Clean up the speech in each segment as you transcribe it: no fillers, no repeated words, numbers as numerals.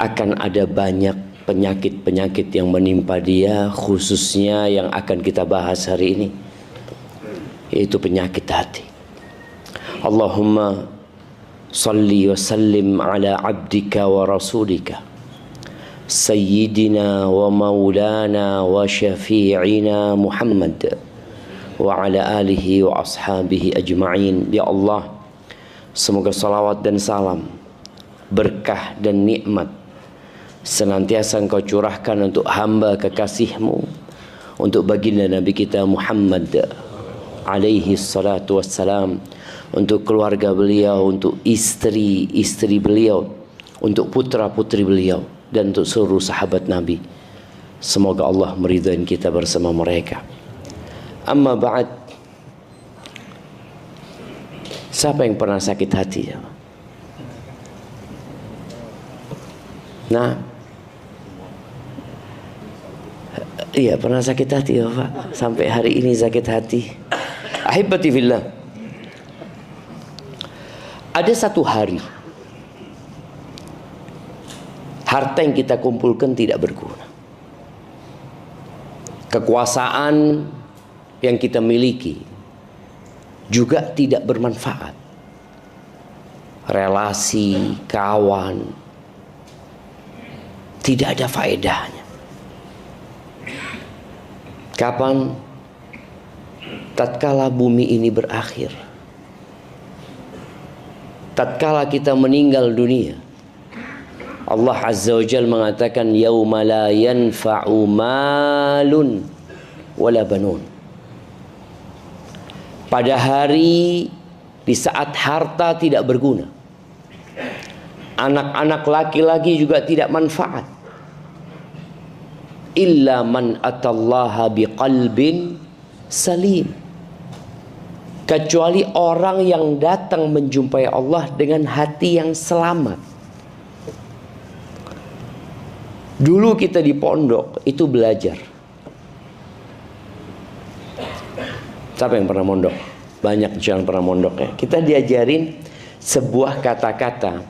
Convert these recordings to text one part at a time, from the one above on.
akan ada banyak penyakit-penyakit yang menimpa dia, khususnya yang akan kita bahas hari ini, yaitu penyakit hati. Allahumma salli wa sallim ala abdika wa rasulika Sayyidina wa maulana wa syafi'ina Muhammad wa ala alihi wa ashabihi ajma'in. Ya Allah, semoga salawat dan salam, berkah dan nikmat senantiasa Engkau curahkan untuk hamba kekasih-Mu, untuk baginda Nabi kita Muhammad alaihi salatu wassalam, untuk keluarga beliau, untuk istri-istri beliau, untuk putra-putri beliau, dan untuk seluruh sahabat Nabi. Semoga Allah meridhai kita bersama mereka. Amma ba'd. Siapa yang pernah sakit hati? Nah, iya, pernah sakit hati ya Pak. Sampai hari ini sakit hati. Ahibati fillah, ada satu hari harta yang kita kumpulkan tidak berguna. Kekuasaan yang kita miliki juga tidak bermanfaat. Relasi, kawan, tidak ada faedahnya. Kapan? Tatkala bumi ini berakhir, tatkala kita meninggal dunia, Allah Azza wa Jalla mengatakan yauma la yanfa'u malun wala banun. Pada hari di saat harta tidak berguna, anak-anak laki-laki juga tidak manfaat, illa man atallaha biqalbin salim, kecuali orang yang datang menjumpai Allah dengan hati yang selamat. Dulu kita di pondok itu belajar. Siapa yang pernah mondok? Banyak yang pernah mondok ya. Kita diajarin sebuah kata-kata,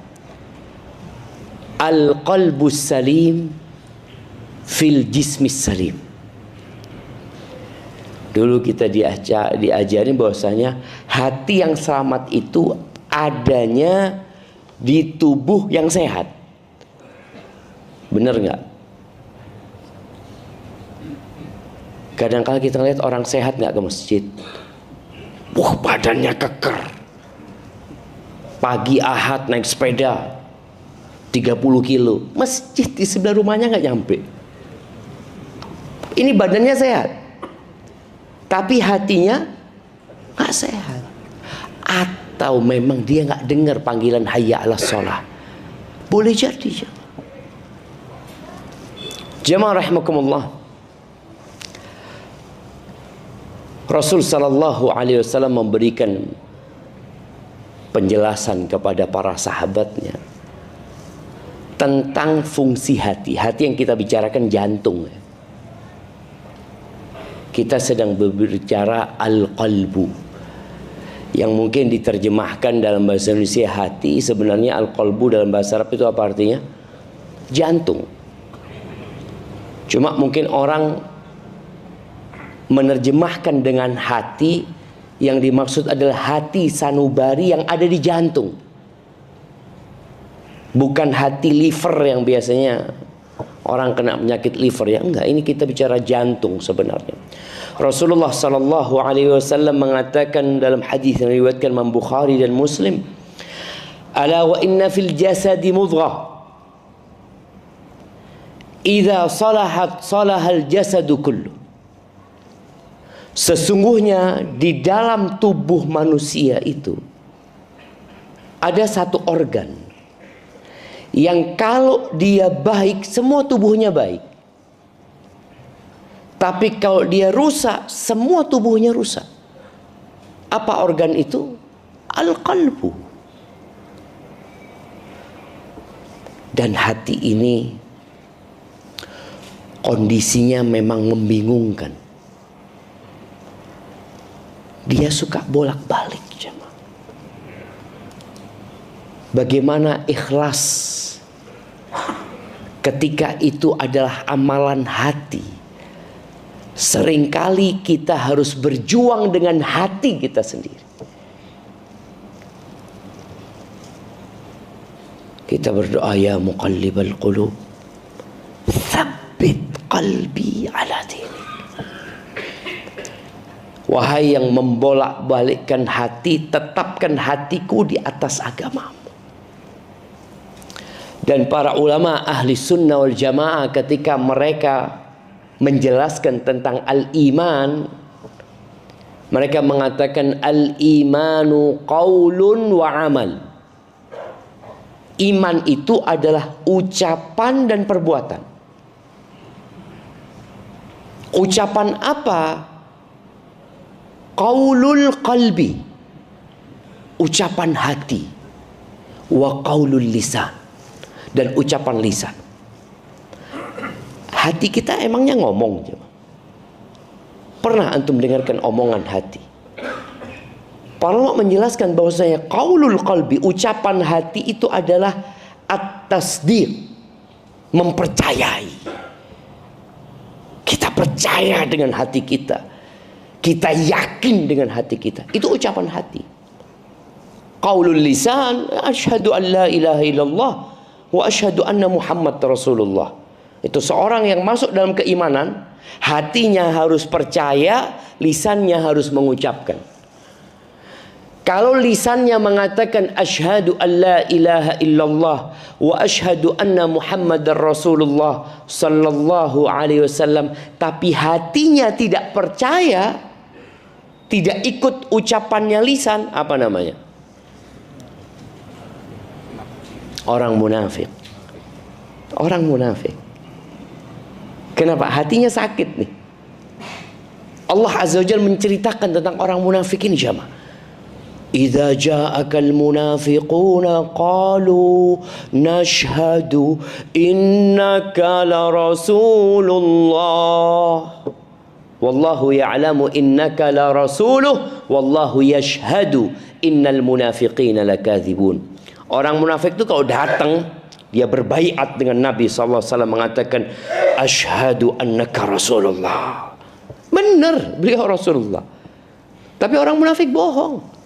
al-qalbus salim fil jismis salim. Dulu kita diajarin bahwasanya hati yang selamat itu adanya di tubuh yang sehat. Benar nggak? Kadang-kala kita lihat orang sehat nggak ke masjid, wah badannya keker. Pagi Ahad naik sepeda 30 kilo, masjid di sebelah rumahnya nggak nyampe. Ini badannya sehat, tapi hatinya nggak sehat. Atau memang dia nggak dengar panggilan hayya 'alas shalah. Boleh jadi. Jamaah rahimakumullah, Rasul sallallahu alaihi wasallam memberikan penjelasan kepada para sahabatnya tentang fungsi hati. Hati yang kita bicarakan jantung. Kita sedang berbicara al-qalbu, yang mungkin diterjemahkan dalam bahasa Indonesia hati. Sebenarnya al-qalbu dalam bahasa Arab itu apa artinya? Jantung. Cuma mungkin orang menerjemahkan dengan hati, yang dimaksud adalah hati sanubari yang ada di jantung, bukan hati liver yang biasanya orang kena penyakit liver ya. Enggak, ini kita bicara jantung sebenarnya. Rasulullah sallallahu alaihi wasallam mengatakan dalam hadis yang diriwayatkan Imam Bukhari dan Muslim, ala wa inna fil jasadi mudghah idza salahat salahal jasadu kullu. Sesungguhnya di dalam tubuh manusia itu ada satu organ yang kalau dia baik, semua tubuhnya baik. Tapi kalau dia rusak, semua tubuhnya rusak. Apa organ itu? Al-qalbu. Dan hati ini kondisinya memang membingungkan. Dia suka bolak-balik. Bagaimana ikhlas ketika itu adalah amalan hati. Seringkali kita harus berjuang dengan hati kita sendiri. Kita berdoa, ya muqallibal qulub, tsabbit qalbi ala dinik. Wahai yang membolak-balikkan hati, tetapkan hatiku di atas agamamu. Dan para ulama ahli sunnah wal jamaah ketika mereka menjelaskan tentang al-iman, mereka mengatakan al-imanu qaulun wa amal. Iman itu adalah ucapan dan perbuatan. Ucapan apa? Qaulul qalbi, ucapan hati. Wa qaulul lisan, dan ucapan lisan. Hati kita emangnya ngomong? Pernah antum dengarkan omongan hati? Para ulama menjelaskan bahwasanya qaulul qalbi, ucapan hati itu adalah at-tasdiq, mempercayai. Kita percaya dengan hati kita. Kita yakin dengan hati kita. Itu ucapan hati. Qaulul lisan, asyhadu an la ilaha illallah wa asyhadu anna Muhammad Rasulullah. Itu seorang yang masuk dalam keimanan, hatinya harus percaya, lisannya harus mengucapkan. Kalau lisannya mengatakan asyhadu an la ilaha illallah wa asyhadu anna Muhammadar Rasulullah sallallahu alaihi wasallam, tapi hatinya tidak percaya, tidak ikut ucapannya lisan, apa namanya? Orang munafik. Orang munafik. Kenapa? Hatinya sakit nih. Allah Azza wa Jalla menceritakan tentang orang munafik ini, jamaah. Idza ja'akal munafiquna qalu nashhadu innaka la rasulullah wallahu ya'lamu innaka la rasuluh wallahu yashhadu innal munafiqina lakadzibun. Orang munafik itu kalau datang, dia berbaiat dengan Nabi SAW, mengatakan asyhadu annaka rasulullah. Benar, beliau Rasulullah. Tapi orang munafik bohong.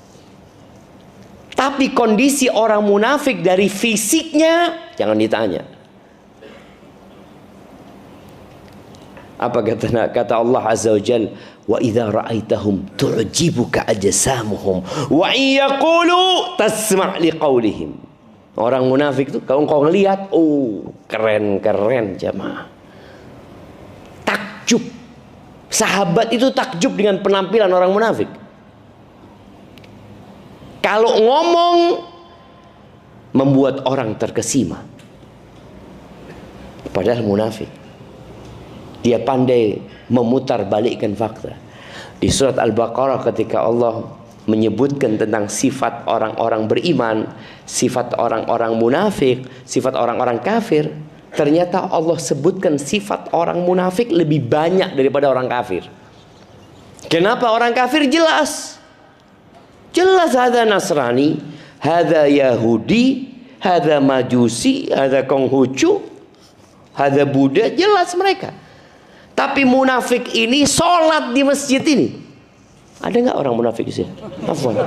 Tapi kondisi orang munafik dari fisiknya jangan ditanya. Apa kata Allah Azza wa Jalla, wa idza ra'aitahum tu'jibuka ajsamuhum wa yaqulu tasma' liqaulihim. Orang munafik itu kalau engkau ngelihat, oh, keren-keren jamaah. Takjub. Sahabat itu takjub dengan penampilan orang munafik. Kalau ngomong membuat orang terkesima. Padahal munafik. Dia pandai memutar balikkan fakta. Di surat Al-Baqarah ketika Allah menyebutkan tentang sifat orang-orang beriman, sifat orang-orang munafik, sifat orang-orang kafir, ternyata Allah sebutkan sifat orang munafik lebih banyak daripada orang kafir. Kenapa? Orang kafir jelas. Jelas hadza Nasrani, hadza Yahudi, hadza Majusi, hadza Konghucu, hadza Buddha, jelas mereka. Tapi munafik ini sholat di masjid ini. Ada nggak orang munafik di sini? Afwan.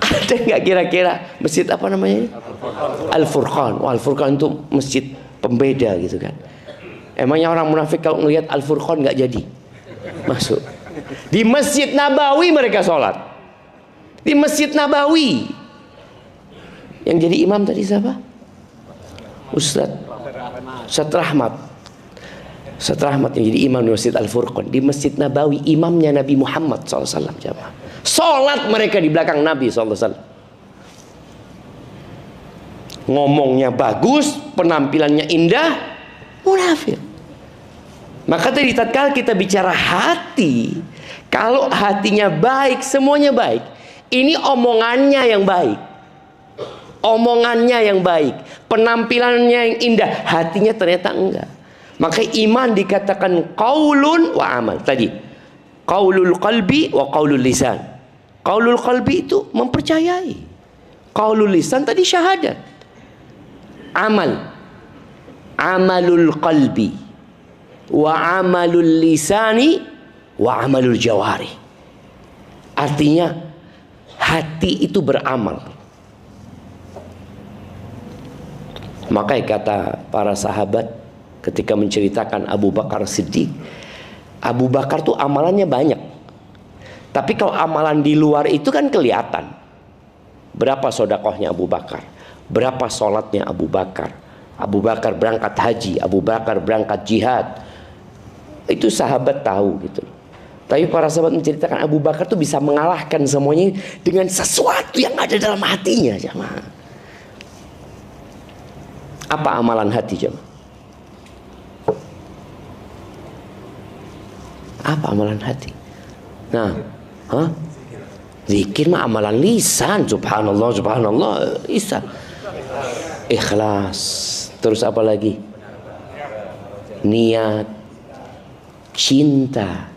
Ada nggak kira-kira masjid apa namanya? Al-Furqan. Wah, Al-Furqan itu masjid pembeda gitu kan. Emangnya orang munafik kalau ngelihat Al-Furqan nggak jadi masuk? Di Masjid Nabawi mereka sholat. Di Masjid Nabawi. Yang jadi imam tadi siapa? Ustadz Rahmat. Ustadz Rahmat yang jadi imam di Masjid Al-Furqan. Di Masjid Nabawi imamnya Nabi Muhammad SAW. Sholat mereka di belakang Nabi SAW. Ngomongnya bagus, penampilannya indah, munafik. Maka tadi tatkala kita bicara hati, kalau hatinya baik, semuanya baik. Ini omongannya yang baik. Omongannya yang baik, penampilannya yang indah, hatinya ternyata enggak. Maka iman dikatakan qaulun wa amal. Tadi qaulul qalbi wa qaulul lisan. Qaulul qalbi itu mempercayai. Qaulul lisan tadi syahadat. amal. Amalul qalbi wa amalul lisani wa amalul jawari. Artinya hati itu beramal. Makanya kata para sahabat ketika menceritakan Abu Bakar Siddiq, Abu Bakar tuh amalannya banyak. Tapi kalau amalan di luar itu kan kelihatan. Berapa sodakohnya Abu Bakar, berapa sholatnya Abu Bakar. Abu Bakar berangkat haji, Abu Bakar berangkat jihad. Itu sahabat tahu gitu. Tapi para sahabat menceritakan Abu Bakar tuh bisa mengalahkan semuanya dengan sesuatu yang ada dalam hatinya, jemaah. Apa amalan hati, jemaah? Apa amalan hati? Nah, zikir mah amalan lisan, subhanallah, subhanallah, lisan. Ikhlas. Terus apa lagi? Niat, cinta,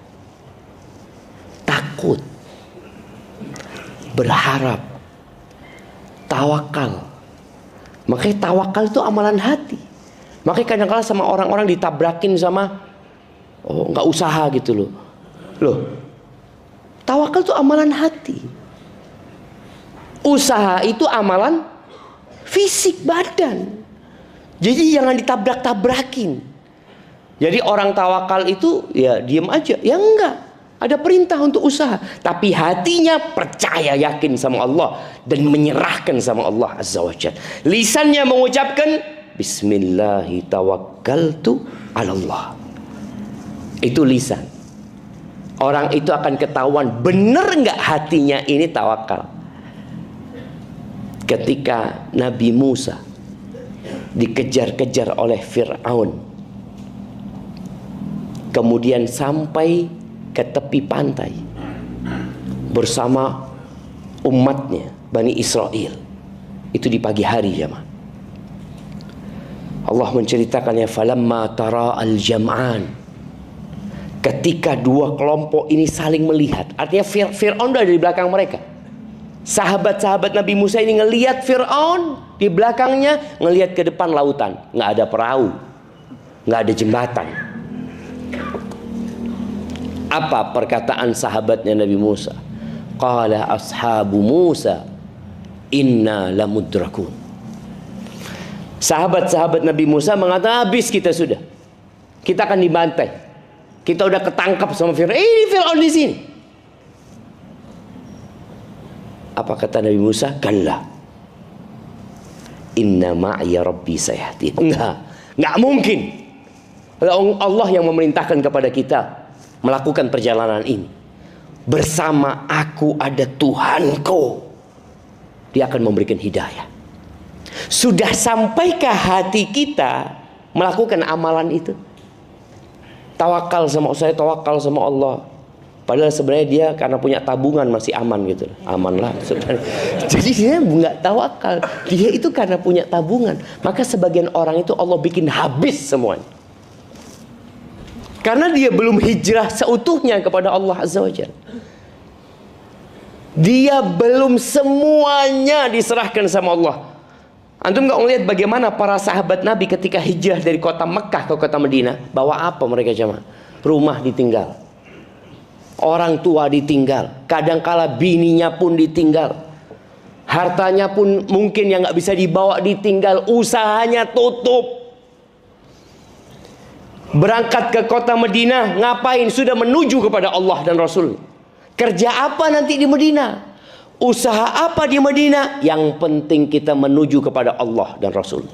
takut, berharap, tawakal. Makanya tawakal itu amalan hati. Makanya kadang-kadang sama orang-orang ditabrakin sama nggak usaha gitu loh. Tawakal itu amalan hati. Usaha itu amalan fisik badan. Jadi jangan ditabrak-tabrakin. Jadi orang tawakal itu ya diem aja. Ya enggak. Ada perintah untuk usaha. Tapi hatinya percaya, yakin sama Allah. Dan menyerahkan sama Allah Azza wa Jalla. Lisannya mengucapkan Bismillahi tawakkaltu ala Allah. Itu lisan. Orang itu akan ketahuan benar enggak hatinya ini tawakal. Ketika Nabi Musa dikejar-kejar oleh Fir'aun, kemudian sampai ke tepi pantai bersama umatnya Bani Israel, itu di pagi hari, jemaah. Allah menceritakannya, falamma tara al-jam'an, ketika dua kelompok ini saling melihat. Artinya Fir'aun udah di belakang mereka. Sahabat-sahabat Nabi Musa ini ngelihat Fir'aun di belakangnya, ngelihat ke depan lautan, nggak ada perahu, nggak ada jembatan. Apa perkataan sahabatnya Nabi Musa? Qala ashabu Musa inna lamudrakun. Sahabat-sahabat Nabi Musa mengatakan, habis kita sudah, kita akan dibantai, kita udah ketangkap sama Fir'aun. Ini Fir'aun di sini. Apa kata Nabi Musa? Kalla, inna ma'iya rabbi sayahdin. Enggak mungkin. Allah yang memerintahkan kepada kita melakukan perjalanan ini. Bersama aku ada Tuhanku. Dia akan memberikan hidayah. Sudah sampaikah hati kita melakukan amalan itu? Tawakal sama saya, tawakal sama Allah. Padahal sebenarnya dia karena punya tabungan masih aman gitu. Aman lah sebenarnya. Jadi dia nggak tawakal. Dia itu karena punya tabungan. Maka sebagian orang itu Allah bikin habis semuanya. Karena dia belum hijrah seutuhnya kepada Allah Azza wa Jalla. Dia belum semuanya diserahkan sama Allah. Antum nggak melihat bagaimana para sahabat Nabi ketika hijrah dari kota Mekah ke kota Madinah, bawa apa mereka, jemaah? Rumah ditinggal. Orang tua ditinggal, kadangkala bininya pun ditinggal, hartanya pun mungkin yang nggak bisa dibawa ditinggal, usahanya tutup. Berangkat ke kota Madinah, ngapain? Sudah menuju kepada Allah dan Rasul. Kerja apa nanti di Madinah? Usaha apa di Madinah? Yang penting kita menuju kepada Allah dan Rasul.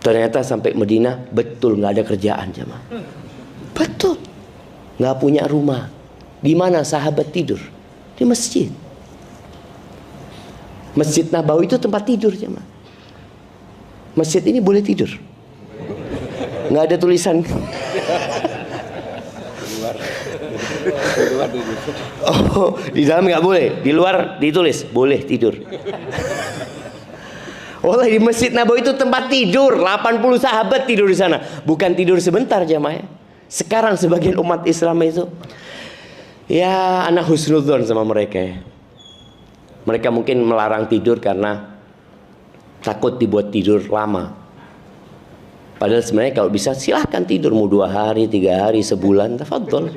Ternyata sampai Madinah betul nggak ada kerjaan, jemaah. Betul. Nggak punya rumah. Di mana sahabat tidur? Di masjid. Masjid Nabawi itu tempat tidur, jemaah. Masjid ini boleh tidur. Nggak ada tulisan. Oh, di dalam nggak boleh. Di luar ditulis boleh tidur. Wallahi di Masjid Nabawi itu tempat tidur. 80 sahabat tidur di sana. Bukan tidur sebentar, jemaah. Sekarang sebagian umat Islam itu ya anak husnudzon sama mereka ya. Mereka mungkin melarang tidur karena takut dibuat tidur lama. Padahal sebenarnya kalau bisa silahkan tidur, mau 2 hari, 3 hari, sebulan, tafadhol.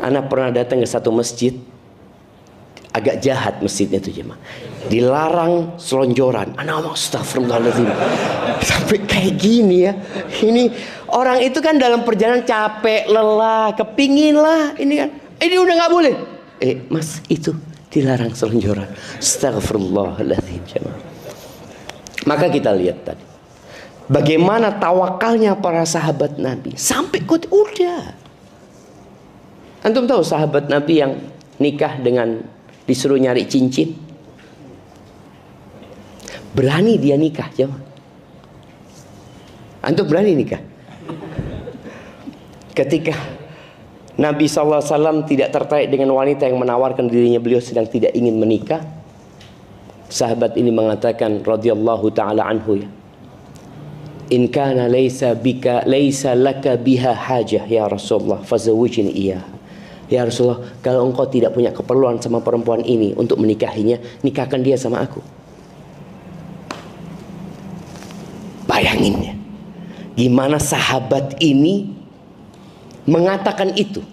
Anak pernah datang ke satu masjid, agak jahat masjidnya itu jemaah. Dilarang selonjoran. Anak ngomong astagfirullahaladzim. Sampai kayak gini ya. Ini orang itu kan dalam perjalanan capek, lelah, kepingin lah. Ini kan, ini udah nggak boleh. Mas itu dilarang selonjoran. Astagfirullahaladzim jemaah. Maka kita lihat tadi, bagaimana tawakalnya para sahabat Nabi. Sampai udah. Antum tahu sahabat Nabi yang nikah dengan disuruh nyari cincin? Berani dia nikah, jemaah. Antum berani nikah? Ketika Nabi SAW tidak tertarik dengan wanita yang menawarkan dirinya, beliau sedang tidak ingin menikah. Sahabat ini mengatakan radhiyallahu ta'ala anhu, ya, in kana laysa laka biha hajah ya Rasulullah fazawwijni iya. Ya Rasulullah, kalau engkau tidak punya keperluan sama perempuan ini untuk menikahinya, nikahkan dia sama aku. Bayangin ya, gimana sahabat ini mengatakan itu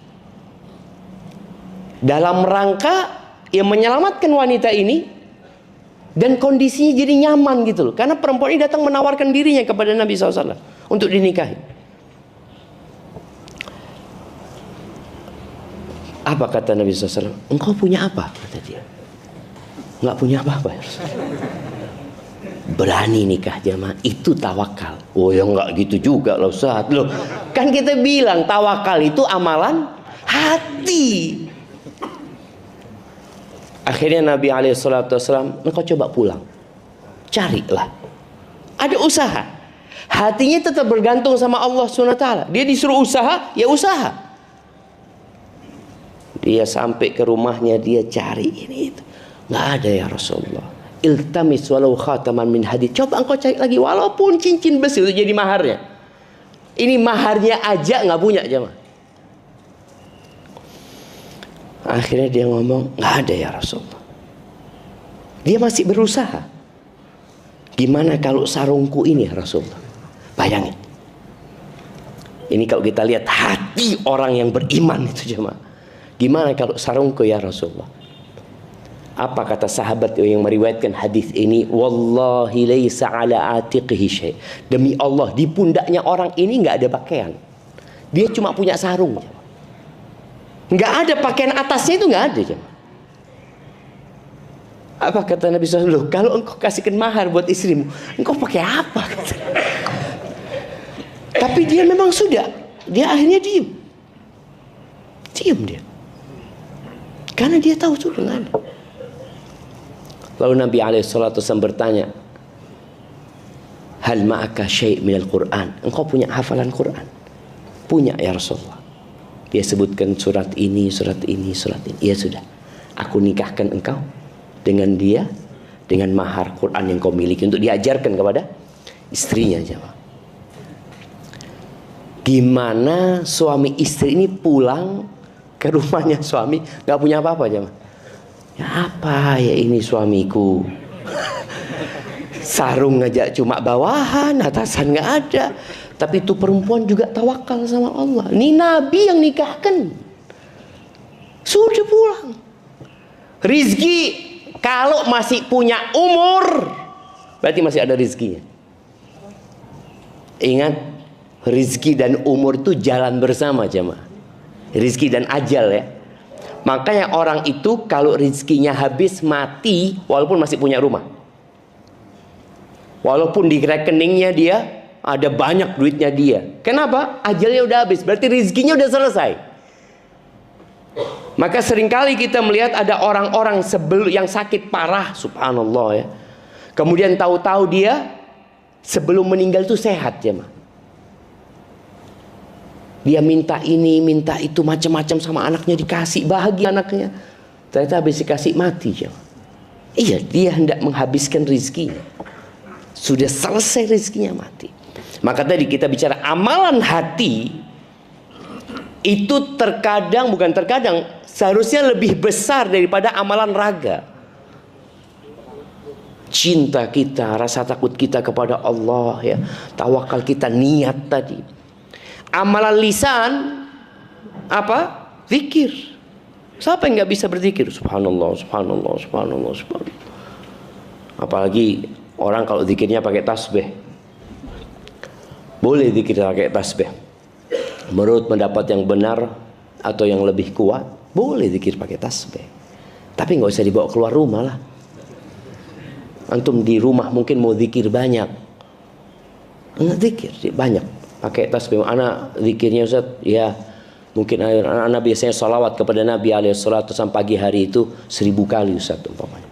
dalam rangka yang menyelamatkan wanita ini, dan kondisinya jadi nyaman gitu loh. Karena perempuan ini datang menawarkan dirinya kepada Nabi SAW untuk dinikahi. Apa kata Nabi SAW? Engkau punya apa? Kata dia. Nggak punya apa-apa. Berani nikah jamaah, itu tawakal. Oh ya nggak gitu juga loh Ustaz. Loh, kan kita bilang tawakal itu amalan hati. Akhirnya Nabi SAW, engkau coba pulang, carilah. Ada usaha. Hatinya tetap bergantung sama Allah SWT. Dia disuruh usaha, ya usaha. Dia sampai ke rumahnya, dia cari ini itu. Nggak ada ya Rasulullah. Iltamis walau khataman min hadid. Coba engkau cari lagi, walaupun cincin besi itu jadi maharnya. Ini maharnya aja nggak punya jemaah. Akhirnya dia ngomong, nggak ada ya Rasulullah. Dia masih berusaha. Gimana kalau sarungku ini ya Rasulullah? Bayangin. Ini kalau kita lihat hati orang yang beriman itu jemaah. Gimana kalau sarungku ya Rasulullah? Apa kata sahabat yang meriwayatkan hadis ini? Wallahi laisa ala atiqihi syai'. Demi Allah, di pundaknya orang ini nggak ada pakaian. Dia cuma punya sarung. Nggak ada pakaian atasnya, itu nggak ada. Apa kata Nabi SAW? Kalau engkau kasihkan mahar buat istrimu, engkau pakai apa? Tapi dia memang sudah. Dia akhirnya diam. Diam dia. Karena dia tahu sudah nggak ada. Lalu Nabi SAW bertanya, hal ma'aka syai' minal Qur'an? Engkau punya hafalan Quran? Punya ya Rasulullah. Dia sebutkan surat ini, surat ini, surat ini. Ya sudah, aku nikahkan engkau dengan dia, dengan mahar Quran yang kau miliki, untuk diajarkan kepada istrinya. Jemaah, gimana suami istri ini pulang ke rumahnya suami nggak punya apa-apa jemaah? Ya apa ya ini suamiku, sarung aja cuma bawahan, atasan nggak ada. Tapi itu perempuan juga tawakal sama Allah. Ini Nabi yang nikahkan. Sudah pulang. Rizki kalau masih punya umur, berarti masih ada rizkinya. Ingat, rizki dan umur itu jalan bersama jemaah. Rizki dan ajal ya. Makanya orang itu kalau rizkinya habis, mati, walaupun masih punya rumah, walaupun di rekeningnya dia ada banyak duitnya dia. Kenapa? Ajalnya udah habis, berarti rizkinya udah selesai. Maka seringkali kita melihat ada orang-orang sebelum yang sakit parah, subhanallah ya. Kemudian tahu-tahu dia sebelum meninggal itu sehat ya, dia minta ini, minta itu, macam-macam sama anaknya, dikasih, bahagia anaknya. Ternyata habis dikasih mati ya. Iya, dia hendak menghabiskan rizkinya. Sudah selesai rizkinya, mati. Maka tadi kita bicara amalan hati itu terkadang, bukan terkadang, seharusnya lebih besar daripada amalan raga. cinta kita, rasa takut kita kepada Allah, ya, tawakal kita, niat tadi. Amalan lisan apa? Zikir. Siapa yang nggak bisa berzikir? Subhanallah, subhanallah, subhanallah, subhanallah. Apalagi orang kalau zikirnya pakai tasbih. Boleh zikir pakai tasbih. Menurut pendapat yang benar atau yang lebih kuat, boleh zikir pakai tasbih. Tapi nggak usah dibawa keluar rumah lah. Antum di rumah mungkin mau zikir banyak. Enggak zikir banyak. Pakai tasbih. Anak zikirnya Ustaz, ya mungkin anak biasanya salawat kepada Nabi alaihissalatu sampai pagi hari itu 1000 kali Ustaz umpamanya.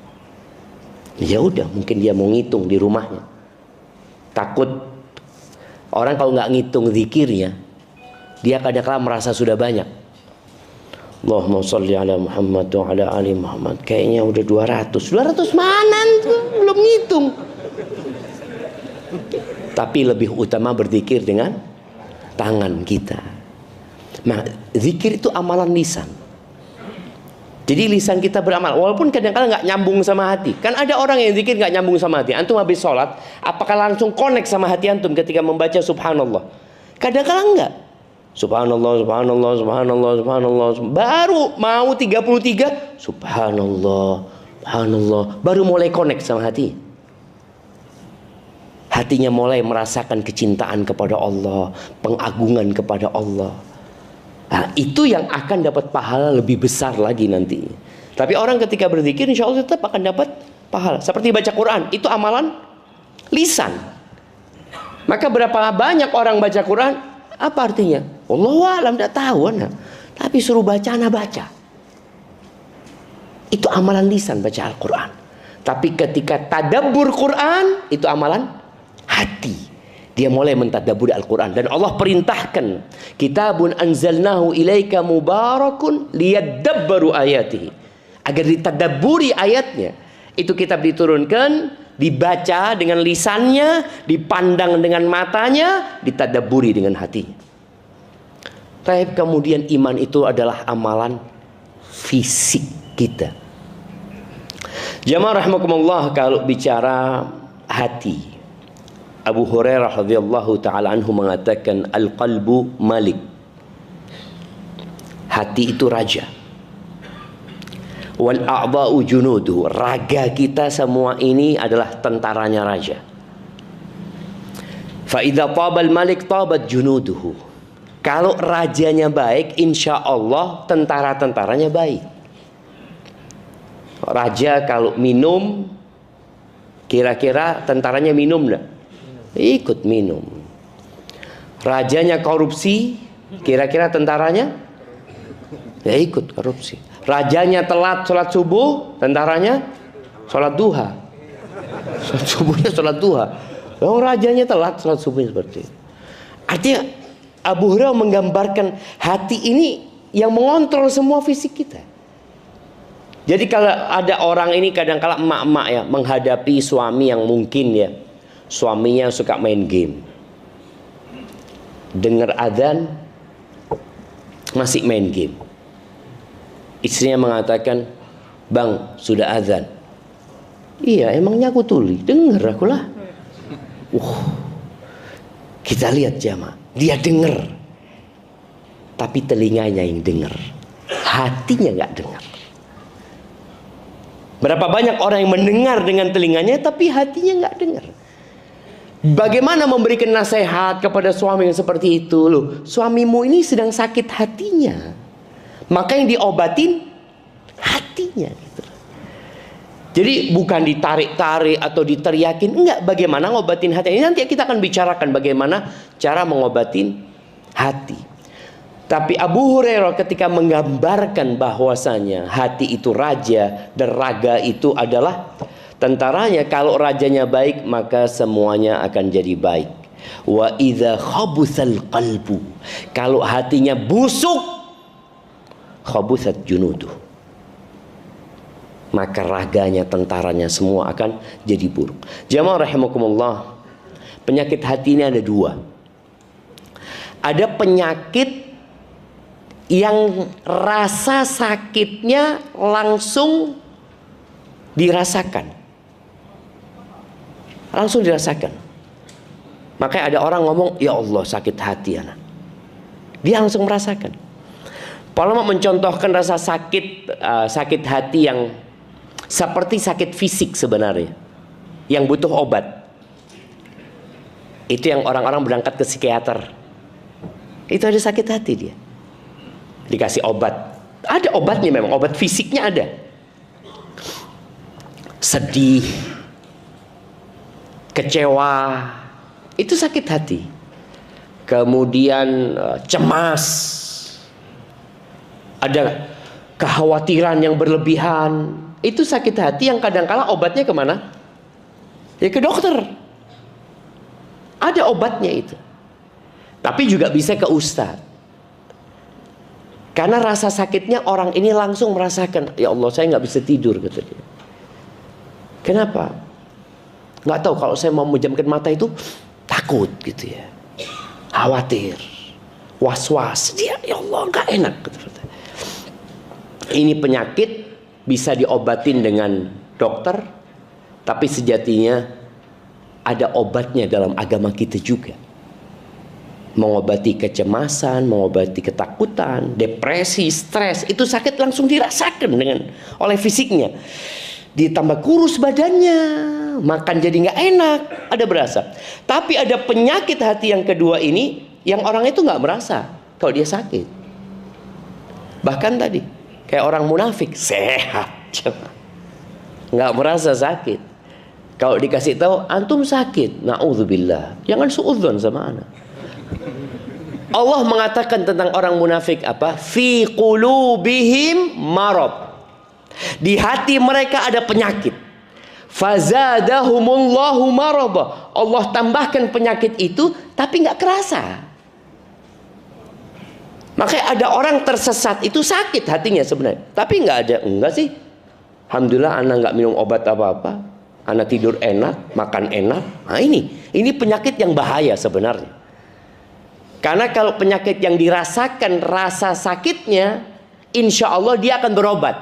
Ya udah, mungkin dia mau ngitung di rumahnya. Takut orang kalau nggak ngitung zikirnya, dia kadang-kadang merasa sudah banyak. Allahumma sholli ala Muhammad wa ala ali Muhammad. Kayaknya udah 200. 200 mana tuh? Belum ngitung. Tapi lebih utama berzikir dengan tangan kita. Nah, zikir itu amalan lisan. Jadi lisan kita beramal, walaupun kadang-kadang nggak nyambung sama hati. Kan ada orang yang zikir nggak nyambung sama hati. Antum habis sholat, apakah langsung connect sama hati antum ketika membaca subhanallah? Kadang-kadang enggak. Subhanallah, subhanallah, subhanallah, subhanallah. Baru mau 33, subhanallah, subhanallah. Baru mulai connect sama hati. Hatinya mulai merasakan kecintaan kepada Allah, pengagungan kepada Allah. Nah, itu yang akan dapat pahala lebih besar lagi nanti. Tapi orang ketika berzikir insya Allah tetap akan dapat pahala. Seperti baca Quran, itu amalan lisan. Maka berapa banyak orang baca Quran? Apa artinya? Wallahu a'lam, tidak tahu anak. Tapi suruh baca, anak baca. Itu amalan lisan baca Al-Quran. Tapi ketika tadabbur Quran, itu amalan hati. Dia mulai mentadabburi Al-Quran. Dan Allah perintahkan, kitabun anzalnahu ilaika mubarakun liyadabbaru ayatihi. Agar ditadabburi ayatnya. Itu kitab diturunkan, dibaca dengan lisannya, dipandang dengan matanya, ditadabburi dengan hatinya. Tapi kemudian iman itu adalah amalan fisik kita. Jamaah rahimakumullah, kalau bicara hati, Abu Hurairah radhiyallahu taala anhu mengatakan al-qalbu malik. Hati itu raja. Wal a'dha'u junudu. Raga kita semua ini adalah tentaranya raja. Fa idza tabal malik tabat junuduhu. Kalau rajanya baik, insya Allah tentara-tentaranya baik. Raja kalau minum, kira-kira tentaranya minum enggak? Ikut minum. Rajanya korupsi, kira-kira tentaranya ya ikut korupsi. Rajanya telat sholat subuh, tentaranya sholat duha. Sholat subuhnya sholat duha. Oh, rajanya telat sholat subuhnya seperti itu. Artinya Abu Hurairah menggambarkan hati ini yang mengontrol semua fisik kita. Jadi kalau ada orang ini kadang-kala emak-emak ya menghadapi suami yang mungkin ya suaminya suka main game, dengar adzan masih main game. Istrinya mengatakan, "Bang, sudah adzan." "Iya, emangnya aku tuli, dengar aku lah." Kita lihat jamaah, dia dengar, tapi telinganya yang dengar, hatinya nggak dengar. Berapa banyak orang yang mendengar dengan telinganya, tapi hatinya nggak dengar. Bagaimana memberikan nasihat kepada suami yang seperti itu? Loh, suamimu ini sedang sakit hatinya, maka yang diobatin hatinya gitu. Jadi bukan ditarik-tarik atau diteriakin, enggak. Bagaimana ngobatin hati ini nanti kita akan bicarakan bagaimana cara mengobatin hati. Tapi Abu Hurairah ketika menggambarkan bahwasanya hati itu raja dan raga itu adalah tentaranya. Kalau rajanya baik, maka semuanya akan jadi baik. Wa idza khabutsal qalbu. Kalau hatinya busuk, khabutsat junuduh. Maka raganya, tentaranya semua akan jadi buruk. Jamaah rahimakumullah, penyakit hati ini ada dua. Ada penyakit yang rasa sakitnya langsung dirasakan. langsung dirasakan. Makanya ada orang ngomong, ya Allah sakit hati anak. Dia langsung merasakan. Ulama mencontohkan rasa sakit hati yang seperti sakit fisik sebenarnya, yang butuh obat. Itu yang orang-orang berangkat ke psikiater. Itu ada sakit hati dia. Dikasih obat. Ada obatnya memang, obat fisiknya ada. Sedih, kecewa, itu sakit hati. Kemudian cemas, ada kekhawatiran yang berlebihan, itu sakit hati yang kadang-kala obatnya kemana? Ya ke dokter. Ada obatnya itu. Tapi juga bisa ke ustadz. Karena rasa sakitnya orang ini langsung merasakan, ya Allah saya nggak bisa tidur, kata dia. Kenapa? Nggak tahu, kalau saya mau memejamkan mata itu takut gitu ya, khawatir, was-was, dia ya Allah nggak enak. Ini penyakit bisa diobatin dengan dokter, tapi sejatinya ada obatnya dalam agama kita juga. Mengobati kecemasan, mengobati ketakutan, depresi, stres, itu sakit langsung dirasakan oleh fisiknya. Ditambah kurus badannya, makan jadi nggak enak, ada berasa. Tapi ada penyakit hati yang kedua ini, yang orang itu nggak merasa kalau dia sakit. Bahkan tadi kayak orang munafik, sehat, nggak merasa sakit. Kalau dikasih tahu antum sakit, naudzubillah, jangan suudzon sama anak. Allah mengatakan tentang orang munafik apa? Fi qulubihim marad. Di hati mereka ada penyakit. Fazadahumullahu marada. Allah tambahkan penyakit itu tapi nggak kerasa. Makanya ada orang tersesat itu sakit hatinya sebenarnya, tapi enggak sih. Alhamdulillah anak nggak minum obat apa-apa. Anak tidur enak, makan enak. Nah ini penyakit yang bahaya sebenarnya. Karena kalau penyakit yang dirasakan rasa sakitnya, insya Allah dia akan berobat.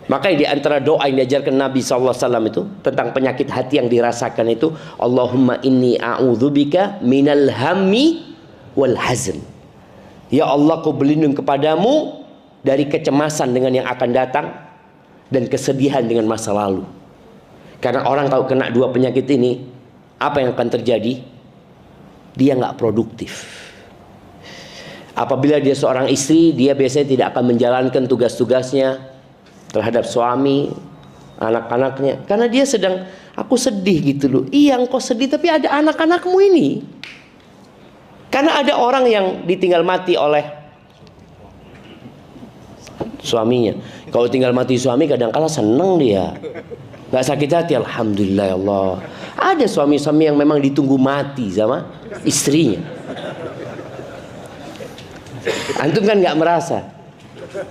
Makanya di antara doa yang diajarkan Nabi SAW itu tentang penyakit hati yang dirasakan itu, Allahumma inni a'udzubika minal hammi wal hazn. Ya Allah, aku berlindung kepadamu dari kecemasan dengan yang akan datang dan kesedihan dengan masa lalu. Karena orang kalau kena dua penyakit ini, apa yang akan terjadi? Dia nggak produktif. Apabila dia seorang istri, dia biasanya tidak akan menjalankan tugas-tugasnya terhadap suami, anak-anaknya. Karena dia sedang, aku sedih gitu loh. Iya engkau sedih, tapi ada anak-anakmu ini. Karena ada orang yang ditinggal mati oleh suaminya. Kalau tinggal mati suami kadang-kala seneng dia, nggak sakit hati. Alhamdulillah ya Allah. Ada suami-suami yang memang ditunggu mati sama istrinya. Antum kan nggak merasa.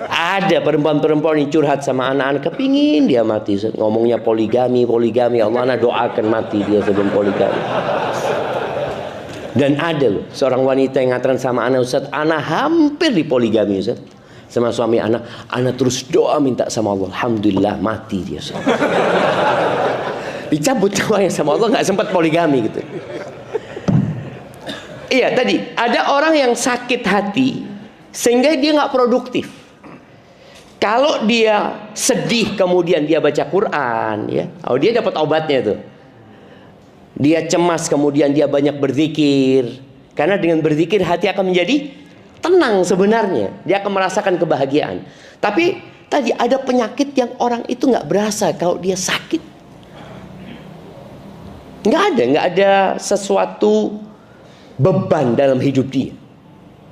Ada perempuan-perempuan yang curhat sama anak-anak, kepingin dia mati. Ngomongnya poligami. Allah, anak doakan mati dia sebelum poligami. Dan ada loh seorang wanita yang ngatakan sama anak, Ustaz, anak hampir dipoligami Ustaz. Sama suami anak terus doa minta sama Allah, alhamdulillah mati dia. Dicabut doanya sama Allah, nggak sempat poligami gitu. Iya tadi ada orang yang sakit hati sehingga dia nggak produktif. Kalau dia sedih kemudian dia baca Quran, ya, dia dapat obatnya tuh. Dia cemas kemudian dia banyak berzikir, karena dengan berzikir hati akan menjadi tenang sebenarnya, dia akan merasakan kebahagiaan. Tapi tadi ada penyakit yang orang itu nggak berasa kalau dia sakit. Nggak ada sesuatu beban dalam hidup dia.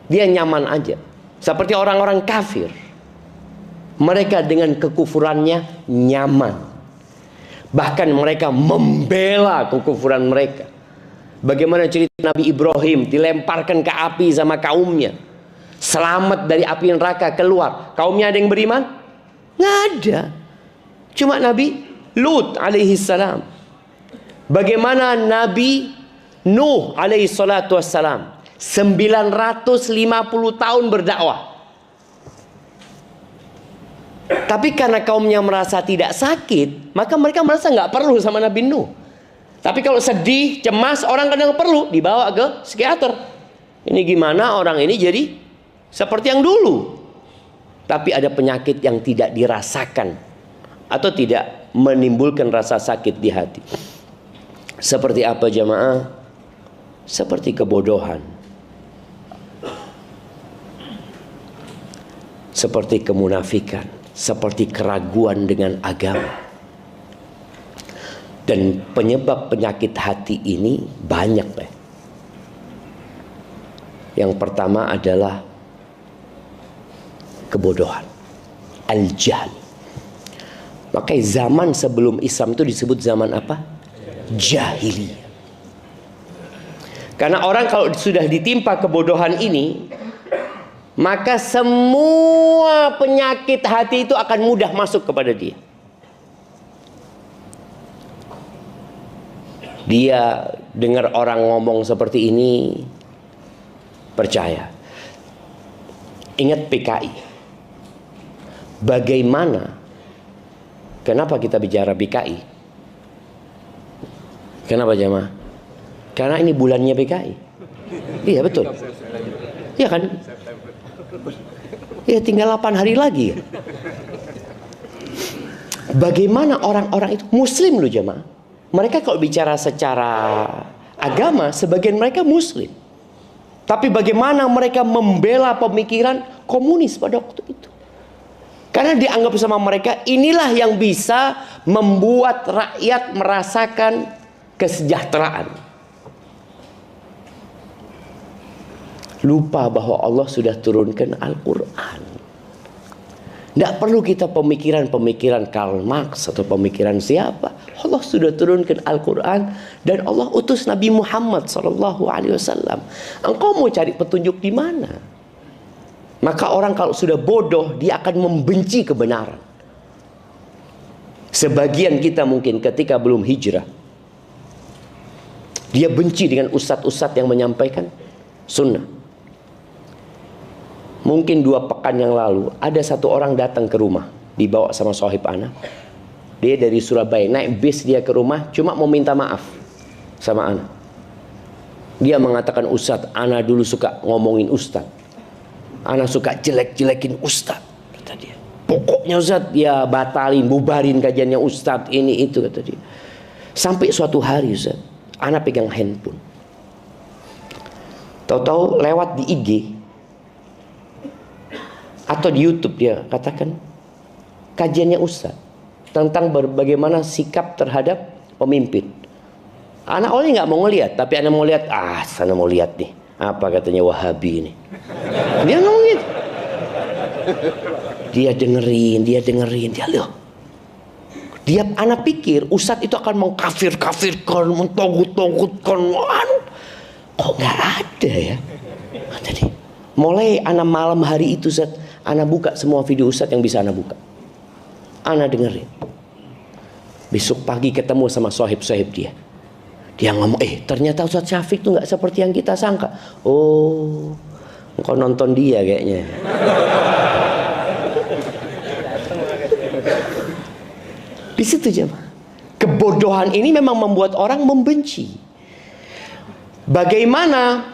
Dia nyaman aja. Seperti orang-orang kafir. Mereka dengan kekufurannya nyaman. Bahkan mereka membela kekufuran mereka. Bagaimana cerita Nabi Ibrahim dilemparkan ke api sama kaumnya. Selamat dari api neraka keluar. Kaumnya ada yang beriman? Nggak ada. Cuma Nabi Lut alaihi salam. Bagaimana Nabi Nuh alaihi salatu wassalam 950 tahun berdakwah. Tapi karena kaumnya merasa tidak sakit, maka mereka merasa nggak perlu sama Nabi Nuh. Tapi kalau sedih, cemas, orang kadang perlu dibawa ke psikiater. Ini gimana orang ini jadi seperti yang dulu. Tapi ada penyakit yang tidak dirasakan atau tidak menimbulkan rasa sakit di hati. Seperti apa jamaah? Seperti kebodohan. Seperti kemunafikan. Seperti keraguan dengan agama. Dan penyebab penyakit hati ini banyak. Yang pertama adalah kebodohan. Al-jahl. Makanya zaman sebelum Islam itu disebut zaman apa? Jahiliyah. Karena orang kalau sudah ditimpa kebodohan ini, maka semua penyakit hati itu akan mudah masuk kepada dia. Dia dengar orang ngomong seperti ini, percaya. Ingat PKI. Bagaimana? Kenapa kita bicara PKI? Kenapa jemaah? Karena ini bulannya PKI. Iya betul. Iya kan? Ya tinggal 8 hari lagi. Bagaimana orang-orang itu Muslim loh jemaah. Mereka kalau bicara secara agama, sebagian mereka Muslim. Tapi bagaimana mereka membela pemikiran komunis pada waktu itu? Karena dianggap sama mereka inilah yang bisa membuat rakyat merasakan kesejahteraan. Lupa bahwa Allah sudah turunkan Al-Quran. Tidak perlu kita pemikiran-pemikiran Karl Marx atau pemikiran siapa. Allah sudah turunkan Al-Quran dan Allah utus Nabi Muhammad SAW. Engkau mau cari petunjuk di mana? Maka orang kalau sudah bodoh, dia akan membenci kebenaran. Sebagian kita mungkin ketika belum hijrah, dia benci dengan ustadz-ustadz yang menyampaikan sunnah. Mungkin 2 pekan yang lalu ada satu orang datang ke rumah, dibawa sama sohib ana. Dia dari Surabaya, naik bis dia ke rumah, cuma mau minta maaf sama ana. Dia mengatakan, Ustadz, ana dulu suka ngomongin Ustadz, ana suka jelek-jelekin Ustadz, kata dia. Pokoknya Ustadz, dia batalin, bubarin kajiannya Ustadz, ini itu, kata dia. Sampai suatu hari Ustadz, ana pegang handphone, tahu-tahu lewat di IG atau di YouTube dia katakan kajiannya Ustaz tentang bagaimana sikap terhadap pemimpin. Anak awalnya nggak mau ngeliat, tapi anak mau lihat, sana mau lihat nih apa katanya Wahabi ini. Dia ngomong gitu. Dia dengerin, dia loh. Dia anak pikir Ustaz itu akan mengkafir-kafirkan, mentogut-togutkan. Kok nggak ada ya? Tadi mulai anak malam hari itu Ustaz, ana buka semua video Ustadz yang bisa ana buka. Ana dengerin. Besok pagi ketemu sama sohib-sohib dia. Dia ngomong, ternyata Ustadz Syafiq itu gak seperti yang kita sangka. Oh, engkau nonton dia kayaknya. Di situ jemaah. Kebodohan ini memang membuat orang membenci. Bagaimana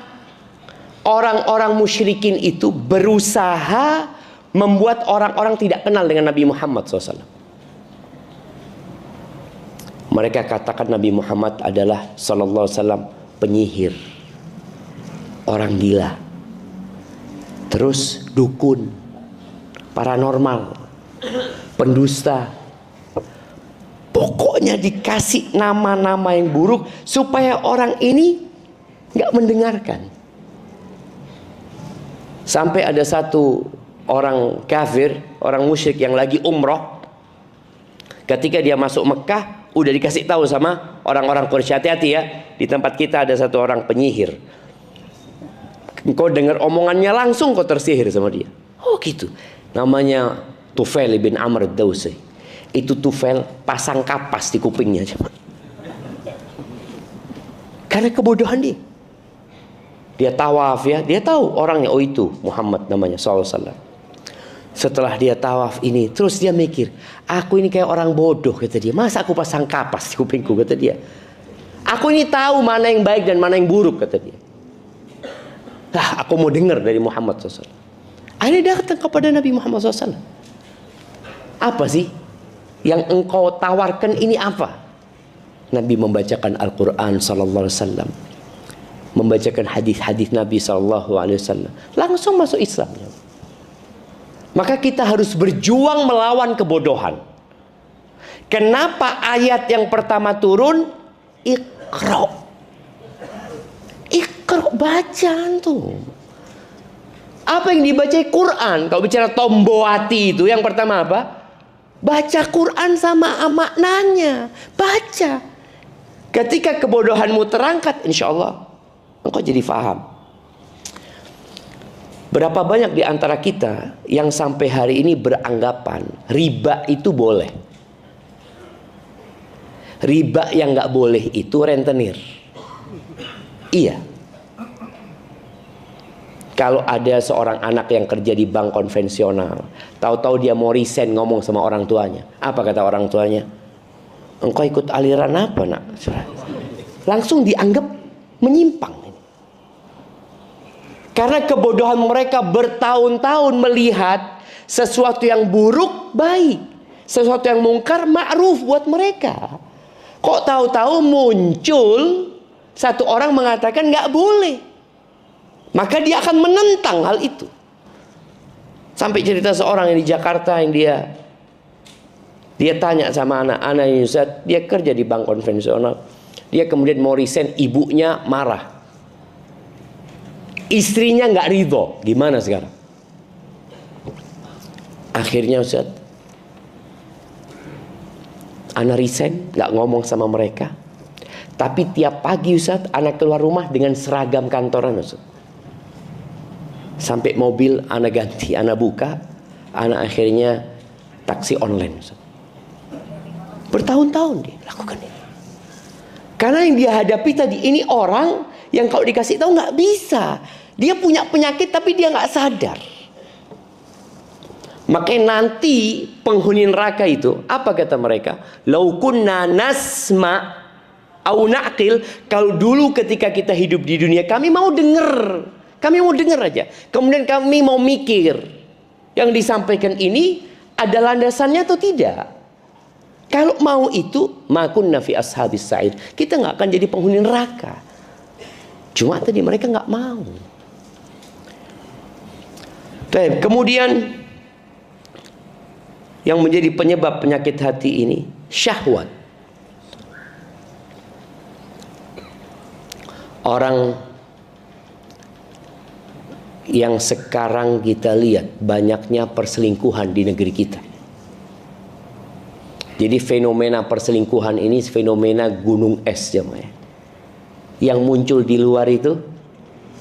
orang-orang musyrikin itu berusaha membuat orang-orang tidak kenal dengan Nabi Muhammad SAW. Mereka katakan Nabi Muhammad adalah sallallahu alaihi wasallam penyihir, orang gila, terus dukun, paranormal, pendusta. Pokoknya dikasih nama-nama yang buruk supaya orang ini nggak mendengarkan. Sampai ada satu orang kafir, orang musyrik yang lagi umroh, ketika dia masuk Mekah udah dikasih tahu sama orang-orang Quraisy, hati-hati ya, di tempat kita ada satu orang penyihir. Engkau dengar omongannya langsung kau tersihir sama dia. Oh gitu. Namanya Tufail bin Amr ad-Dawsi. Itu Tufail pasang kapas di kupingnya. Karena kebodohan dia. Dia tawaf ya, dia tahu orangnya, oh itu Muhammad namanya sallallahu alaihi wasallam. Setelah dia tawaf ini, terus dia mikir, aku ini kayak orang bodoh, kata dia. Masa aku pasang kapas di kupingku, kata dia. Aku ini tahu mana yang baik dan mana yang buruk, kata dia. Lah, aku mau dengar dari Muhammad SAW. Akhirnya datang kepada Nabi Muhammad SAW. Apa sih yang engkau tawarkan ini apa? Nabi membacakan Al-Quran sallallahu alaihi wasallam, membacakan hadis-hadis Nabi sallallahu alaihi wasallam, langsung masuk Islam. Maka kita harus berjuang melawan kebodohan. Kenapa ayat yang pertama turun? Iqra. Iqra, bacaan tuh. Apa yang dibaca Quran? Kalau bicara tombowati itu yang pertama apa? Baca Quran sama maknanya. Baca. Ketika kebodohanmu terangkat, insya Allah engkau jadi faham. Berapa banyak di antara kita yang sampai hari ini beranggapan riba itu boleh. Riba yang nggak boleh itu rentenir. Iya. Kalau ada seorang anak yang kerja di bank konvensional, tahu-tahu dia mau resign, ngomong sama orang tuanya. Apa kata orang tuanya? Engkau ikut aliran apa, nak? Langsung dianggap menyimpang. Karena kebodohan mereka bertahun-tahun melihat sesuatu yang buruk baik, sesuatu yang mungkar ma'ruf buat mereka. Kok tahu-tahu muncul satu orang mengatakan nggak boleh, maka dia akan menentang hal itu. Sampai cerita seorang yang di Jakarta yang dia tanya sama anak-anak Ustaz, dia kerja di bank konvensional, dia kemudian mau resign, ibunya marah. Istrinya nggak ridho, gimana sekarang? Akhirnya Ustaz, anak resign, nggak ngomong sama mereka. Tapi tiap pagi Ustaz, anak keluar rumah dengan seragam kantoran Ustaz. Sampai mobil anak ganti, anak buka, anak akhirnya taksi online Ustaz. Bertahun-tahun dia lakukan ini. Karena yang dia hadapi tadi ini orang yang kalau dikasih tahu nggak bisa. Dia punya penyakit tapi dia nggak sadar. Makanya nanti penghuni neraka itu, apa kata mereka? Lau kunna nasma au naqil, kalau dulu ketika kita hidup di dunia kami mau dengar. Kami mau dengar aja. Kemudian kami mau mikir. Yang disampaikan ini ada landasannya atau tidak? Kalau mau itu, makunna fi ashabis sa'ir. Kita nggak akan jadi penghuni neraka. Cuma tadi mereka nggak mau. Baik, kemudian yang menjadi penyebab penyakit hati ini syahwat. Orang yang sekarang kita lihat banyaknya perselingkuhan di negeri kita. Jadi fenomena perselingkuhan ini fenomena gunung es jemaah. Yang muncul di luar itu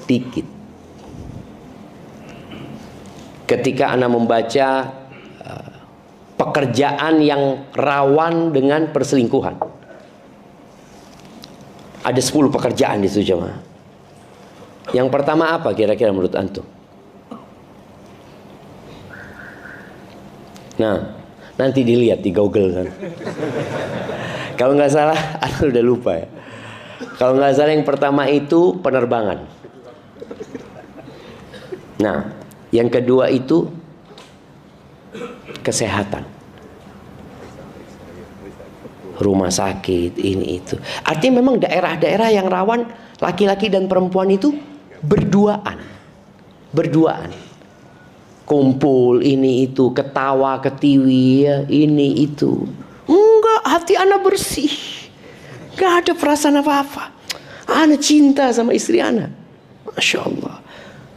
dikit. Ketika Anda membaca pekerjaan yang rawan dengan perselingkuhan, ada 10 pekerjaan di situ jemaah. Yang pertama apa kira-kira menurut antum? Nah, nanti dilihat di Google kan. Kalau nggak salah, Anda udah lupa ya. Kalau nggak salah yang pertama itu penerbangan. Nah, yang kedua itu kesehatan, rumah sakit, ini itu. Artinya memang daerah-daerah yang rawan laki-laki dan perempuan itu berduaan, kumpul ini itu, ketawa ketiwi ya, ini itu. Enggak, hati anak bersih, enggak ada perasaan apa-apa. Anak cinta sama istri anak, masya Allah.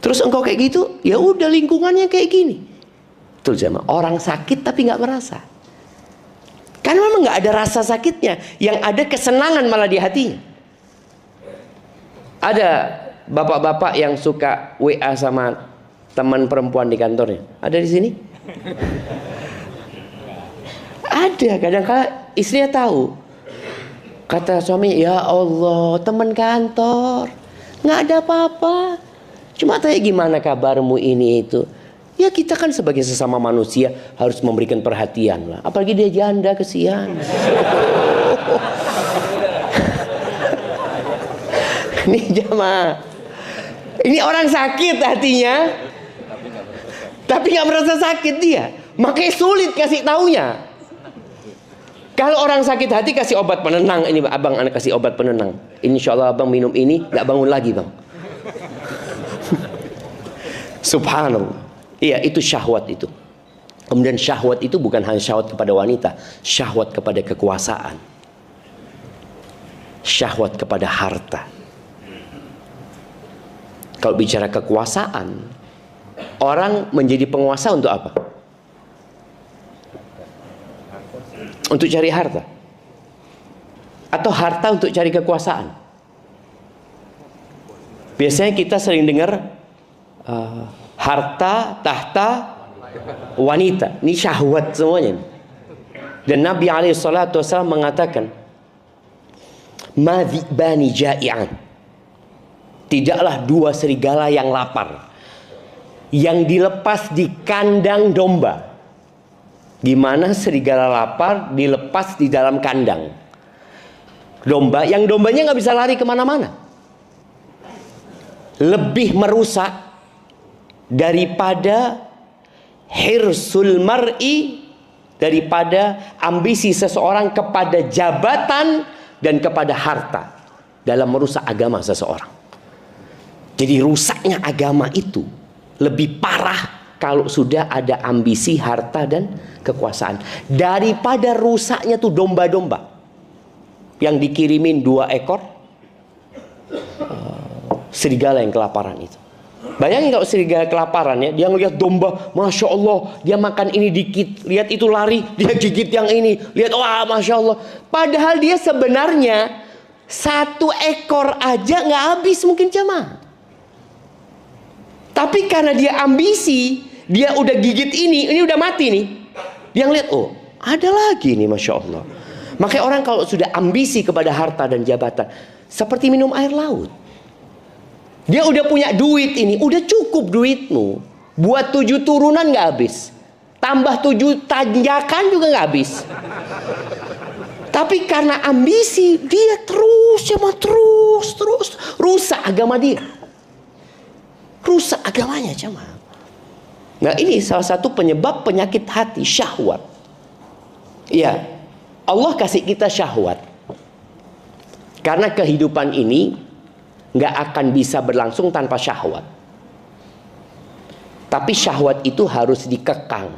Terus engkau kayak gitu, ya udah lingkungannya kayak gini. Betul jemaah, orang sakit tapi nggak merasa. Karena memang nggak ada rasa sakitnya, yang ada kesenangan malah di hatinya. Ada bapak-bapak yang suka WA sama teman perempuan di kantornya. Ada di sini? Ada, kadang-kadang istrinya tahu. Kata suami, ya Allah, teman kantor, nggak ada apa-apa. Cuma tanya gimana kabarmu ini itu. Ya kita kan sebagai sesama manusia harus memberikan perhatian lah. Apalagi dia janda, kesian. Ini jamaah, ini orang sakit hatinya, tapi nggak merasa sakit dia. Makanya sulit kasih taunya. Kalau orang sakit hati kasih obat penenang. Ini abang, anak kasih obat penenang. Insya Allah abang minum ini nggak bangun lagi bang. Subhanallah. Iya, itu syahwat itu. Kemudian syahwat itu bukan hanya syahwat kepada wanita, syahwat kepada kekuasaan, syahwat kepada harta. Kalau bicara kekuasaan, orang menjadi penguasa untuk apa? Untuk cari harta? Atau harta untuk cari kekuasaan? Biasanya kita sering dengar harta, tahta, wanita. Ini syahwat semuanya. Dan Nabi SAW mengatakan, "Madhibani ja'i'an." Tidaklah dua serigala yang lapar yang dilepas di kandang domba. Gimana serigala lapar dilepas di dalam kandang domba, yang dombanya nggak bisa lari kemana-mana. Lebih merusak daripada hirsul mar'i, daripada ambisi seseorang kepada jabatan dan kepada harta dalam merusak agama seseorang. Jadi rusaknya agama itu lebih parah kalau sudah ada ambisi harta dan kekuasaan, daripada rusaknya tuh domba-domba yang dikirimin 2 ekor serigala yang kelaparan itu. Bayangin kalau serigala kelaparan ya, dia ngelihat domba, Masya Allah, dia makan ini dikit, lihat itu lari, dia gigit yang ini, lihat, wah Masya Allah. Padahal dia sebenarnya 1 ekor aja nggak habis mungkin jemaah. Tapi karena dia ambisi, dia udah gigit ini udah mati nih. Dia ngeliat, oh ada lagi nih Masya Allah. Makanya orang kalau sudah ambisi kepada harta dan jabatan, seperti minum air laut. Dia udah punya duit ini, udah cukup duitmu. Buat 7 turunan gak habis. Tambah 7 tanjakan juga gak habis. Tapi karena ambisi, dia terus rusak agama dia. Rusak agamanya jemaah. Nah ini salah satu penyebab penyakit hati, syahwat. Ya, Allah kasih kita syahwat. Karena kehidupan ini nggak akan bisa berlangsung tanpa syahwat. Tapi syahwat itu harus dikekang.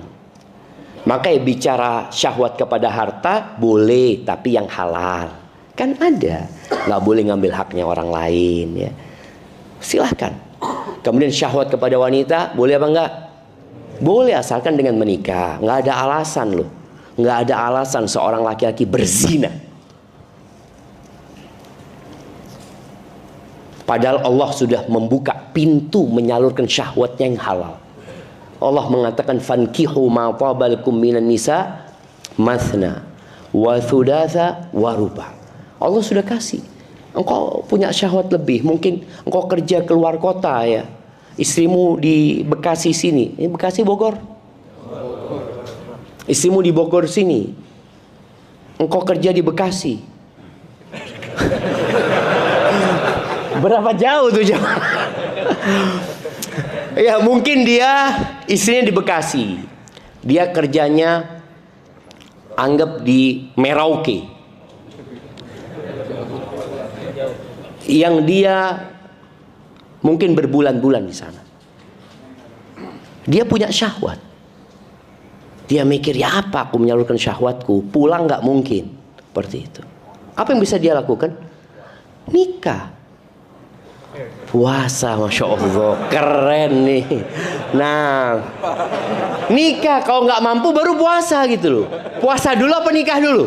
Makanya bicara syahwat kepada harta boleh, tapi yang halal. Kan ada, nggak boleh ngambil haknya orang lain ya. Silahkan. Kemudian syahwat kepada wanita boleh apa enggak? Boleh, asalkan dengan menikah. Nggak ada alasan loh. Nggak ada alasan seorang laki-laki berzina. Padahal Allah sudah membuka pintu menyalurkan syahwatnya yang halal. Allah mengatakan fankihu ma tabalakum minan nisa mathna wa thudatha wa ruba. Allah sudah kasih. Engkau punya syahwat lebih, mungkin engkau kerja keluar kota ya. Istrimu di Bekasi sini, ini Bekasi Bogor. Istrimu di Bogor sini. Engkau kerja di Bekasi. Berapa jauh tuh jauh? Ya mungkin dia istrinya di Bekasi. Dia kerjanya anggap di Merauke. Yang dia mungkin berbulan-bulan di sana. Dia punya syahwat. Dia mikir, ya apa aku menyalurkan syahwatku? Pulang nggak mungkin. Seperti itu. Apa yang bisa dia lakukan? Nikah. Puasa, Masya Allah. Keren nih. Nah, nikah. Kalau nggak mampu baru puasa gitu loh. Puasa dulu apa nikah dulu?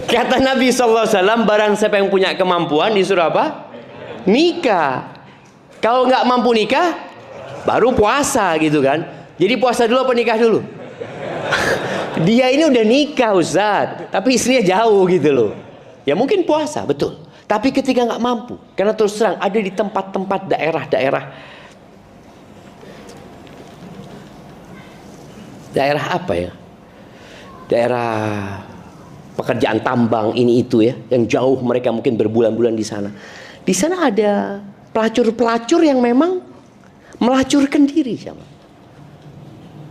Kata Nabi SAW, barang siapa yang punya kemampuan disuruh apa? Nikah. Kalau nggak mampu nikah, baru puasa gitu kan. Jadi puasa dulu apa nikah dulu? Dia ini udah nikah Ustaz, tapi istrinya jauh gitu loh. Ya mungkin puasa, betul. Tapi ketika nggak mampu, karena terus terang ada di tempat-tempat daerah-daerah daerah apa ya? Daerah pekerjaan tambang ini itu ya, yang jauh, mereka mungkin berbulan-bulan di sana. Di sana ada pelacur-pelacur yang memang melacurkan diri sama.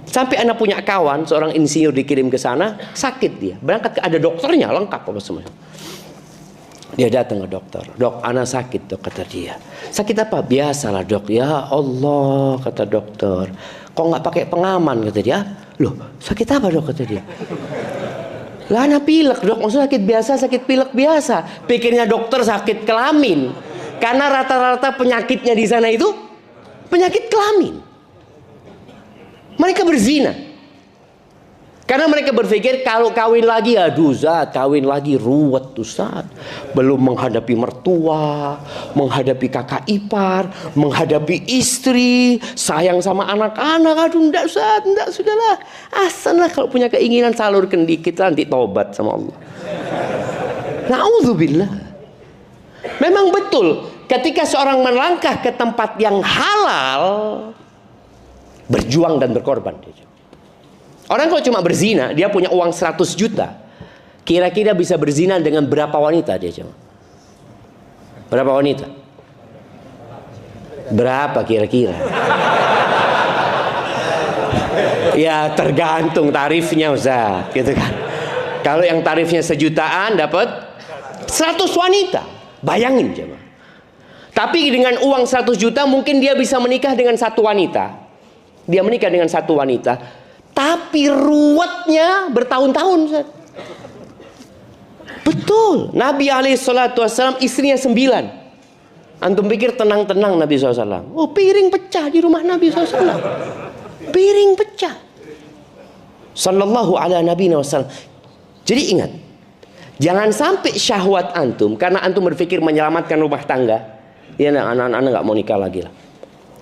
Sampai anak punya kawan, seorang insinyur dikirim ke sana, sakit dia. Berangkat ada dokternya, lengkap apa semua. Dia datang ke dokter. Dok, anak sakit, dok, kata dia. Sakit apa? Biasalah, dok. Ya Allah, kata dokter. Kok nggak pakai pengaman, kata dia. Loh, sakit apa, dok, kata dia. Lah, anak pilek, dok. Maksudnya sakit biasa, sakit pilek biasa. Pikirnya dokter sakit kelamin. Karena rata-rata penyakitnya di sana itu penyakit kelamin. Mereka berzina. Karena mereka berpikir kalau kawin lagi, aduh Zat, kawin lagi ruwet Ustaz. Belum menghadapi mertua, menghadapi kakak ipar, menghadapi istri, sayang sama anak-anak. Aduh enggak Ustaz, enggak, sudahlah. Asallah kalau punya keinginan salurkan dikit, nanti tobat sama Allah. Na'udzubillah. Memang betul, ketika seorang melangkah ke tempat yang halal, berjuang dan berkorban. Orang kalau cuma berzina, dia punya uang 100 juta. Kira-kira bisa berzina dengan berapa wanita dia cuma? Berapa wanita? Berapa kira-kira? Ya tergantung tarifnya Ustaz, gitu kan. Kalau yang tarifnya sejutaan dapat 100 wanita. Bayangin coba. Tapi dengan uang 100 juta mungkin dia bisa menikah dengan satu wanita. Dia menikah dengan satu wanita. Tapi ruwetnya bertahun-tahun. Betul. Nabi SAW istrinya 9. Antum pikir tenang-tenang Nabi SAW. Oh, piring pecah di rumah Nabi SAW. Piring pecah. Sallallahu ala Nabi SAW. Jadi ingat, jangan sampai syahwat antum, karena antum berpikir menyelamatkan rumah tangga. Ya, anak-anak nggak mau nikah lagi lah.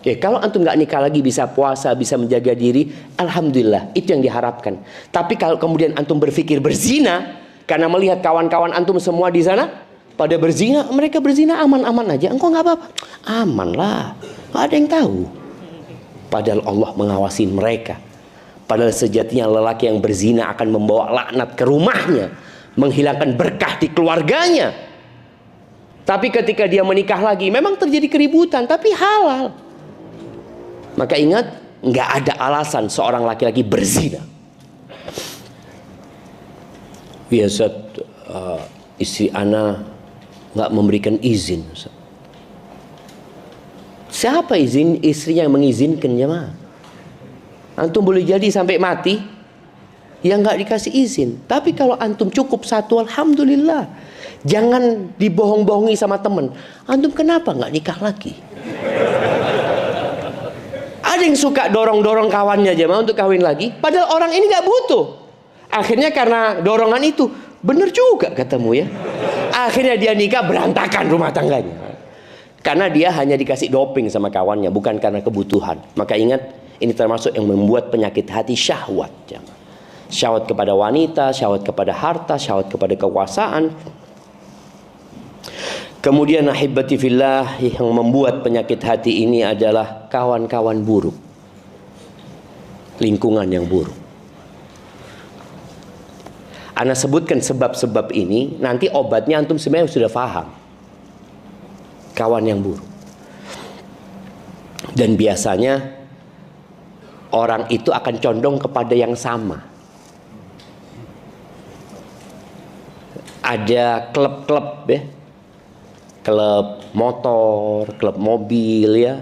Ya, kalau antum nggak nikah lagi, bisa puasa, bisa menjaga diri, alhamdulillah, itu yang diharapkan. Tapi kalau kemudian antum berpikir berzina, karena melihat kawan-kawan antum semua di sana pada berzina, mereka berzina aman-aman aja, engkau nggak apa-apa, aman lah, nggak ada yang tahu. Padahal Allah mengawasi mereka. Padahal sejatinya lelaki yang berzina akan membawa laknat ke rumahnya, menghilangkan berkah di keluarganya. Tapi ketika dia menikah lagi, memang terjadi keributan, tapi halal. Maka ingat, nggak ada alasan seorang laki-laki berzina. Ya Ustaz, istri ana nggak memberikan izin. Ustaz. Siapa izin? Istrinya yang mengizinkan, jemaah. Antum boleh jadi sampai mati, yang nggak dikasih izin. Tapi kalau antum cukup satu, alhamdulillah. Jangan dibohong-bohongi sama temen. Antum kenapa nggak nikah lagi? Ada yang suka dorong-dorong kawannya jemaah untuk kawin lagi, padahal orang ini nggak butuh. Akhirnya karena dorongan itu, bener juga katamu ya. Akhirnya dia nikah, berantakan rumah tangganya. Karena dia hanya dikasih doping sama kawannya, bukan karena kebutuhan. Maka ingat, ini termasuk yang membuat penyakit hati, syahwat. Syahwat kepada wanita, syahwat kepada harta, syahwat kepada kekuasaan. Kemudian ahibati fillah, yang membuat penyakit hati ini adalah kawan-kawan buruk, lingkungan yang buruk. Ana sebutkan sebab-sebab ini, nanti obatnya antum sebenarnya sudah paham. Kawan yang buruk. Dan biasanya orang itu akan condong kepada yang sama. Ada klub-klub ya, klub motor, klub mobil ya.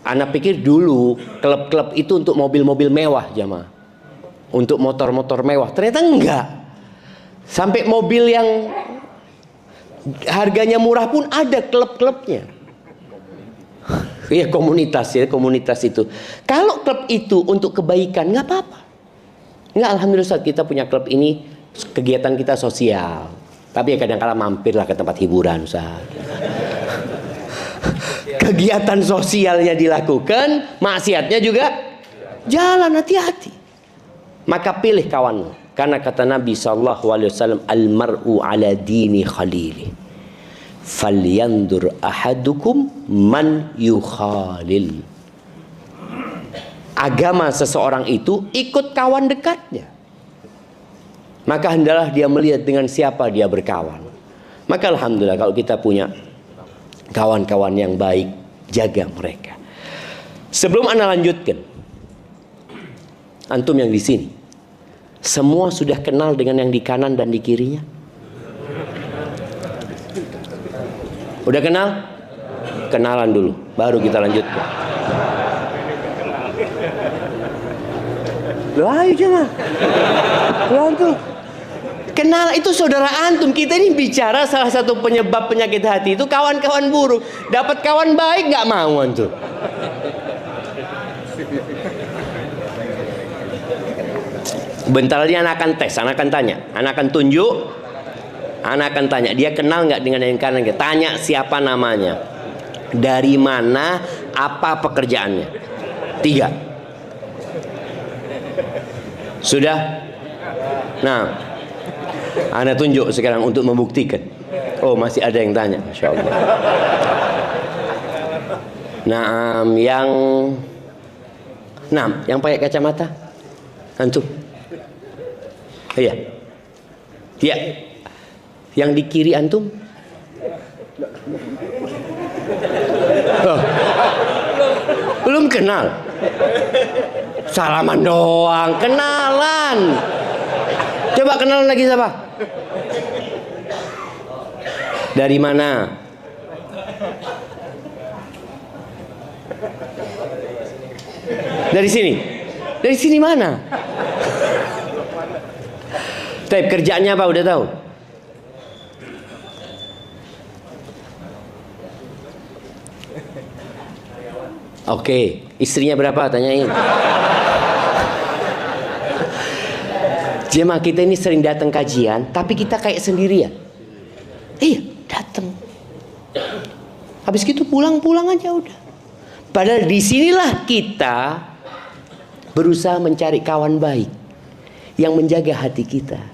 Ana pikir dulu klub-klub itu untuk mobil-mobil mewah jamaah, untuk motor-motor mewah. Ternyata enggak. Sampai mobil yang harganya murah pun ada klub-klubnya. Iya, komunitas ya, komunitas itu. Kalau klub itu untuk kebaikan nggak apa-apa. Nggak, alhamdulillah saat kita punya klub ini, kegiatan kita sosial. Tapi ya kadang-kadang mampirlah ke tempat hiburan Ustaz. Kegiatan sosialnya dilakukan, maksiatnya juga jalan, hati-hati. Maka pilih kawanmu. Karena kata Nabi SAW, al-mar'u ala dini khalili. Falyandur ahadukum man yukhalil. agama seseorang itu ikut kawan dekatnya. Maka hendaklah dia melihat dengan siapa dia berkawan. Maka alhamdulillah kalau kita punya kawan-kawan yang baik, jaga mereka. Sebelum Anda lanjutkan, antum yang di sini, semua sudah kenal dengan yang di kanan dan di kirinya? Udah kenal? Kenalan dulu, baru kita lanjutkan. Loh, ayo jangan. Loh, antum. Kenal, itu saudara antum. Kita ini bicara salah satu penyebab penyakit hati itu kawan-kawan buruk. Dapat kawan baik nggak mau antum. Bentar lagi anak akan tes, anak akan tanya, anak akan tunjuk, anak akan tanya, dia kenal nggak dengan yang kanan? Tanya siapa namanya, dari mana, apa pekerjaannya. 3. Sudah? Nah, Anda tunjuk sekarang untuk membuktikan. Oh, masih ada yang tanya, Masya Allah. Nah, yang pakai kacamata, antum. Iya. Iya. Yang di kiri antum? Oh. Belum kenal. Salaman doang, kenalan. Coba kenalan lagi siapa? Dari mana? Dari sini. Dari sini mana? Tapi kerjaannya apa udah tahu? Oke, istrinya berapa? Tanyain. Jemaah kita ini sering datang kajian, tapi kita kayak sendirian. Iya, datang. Habis gitu pulang aja udah. Padahal disinilah kita berusaha mencari kawan baik yang menjaga hati kita.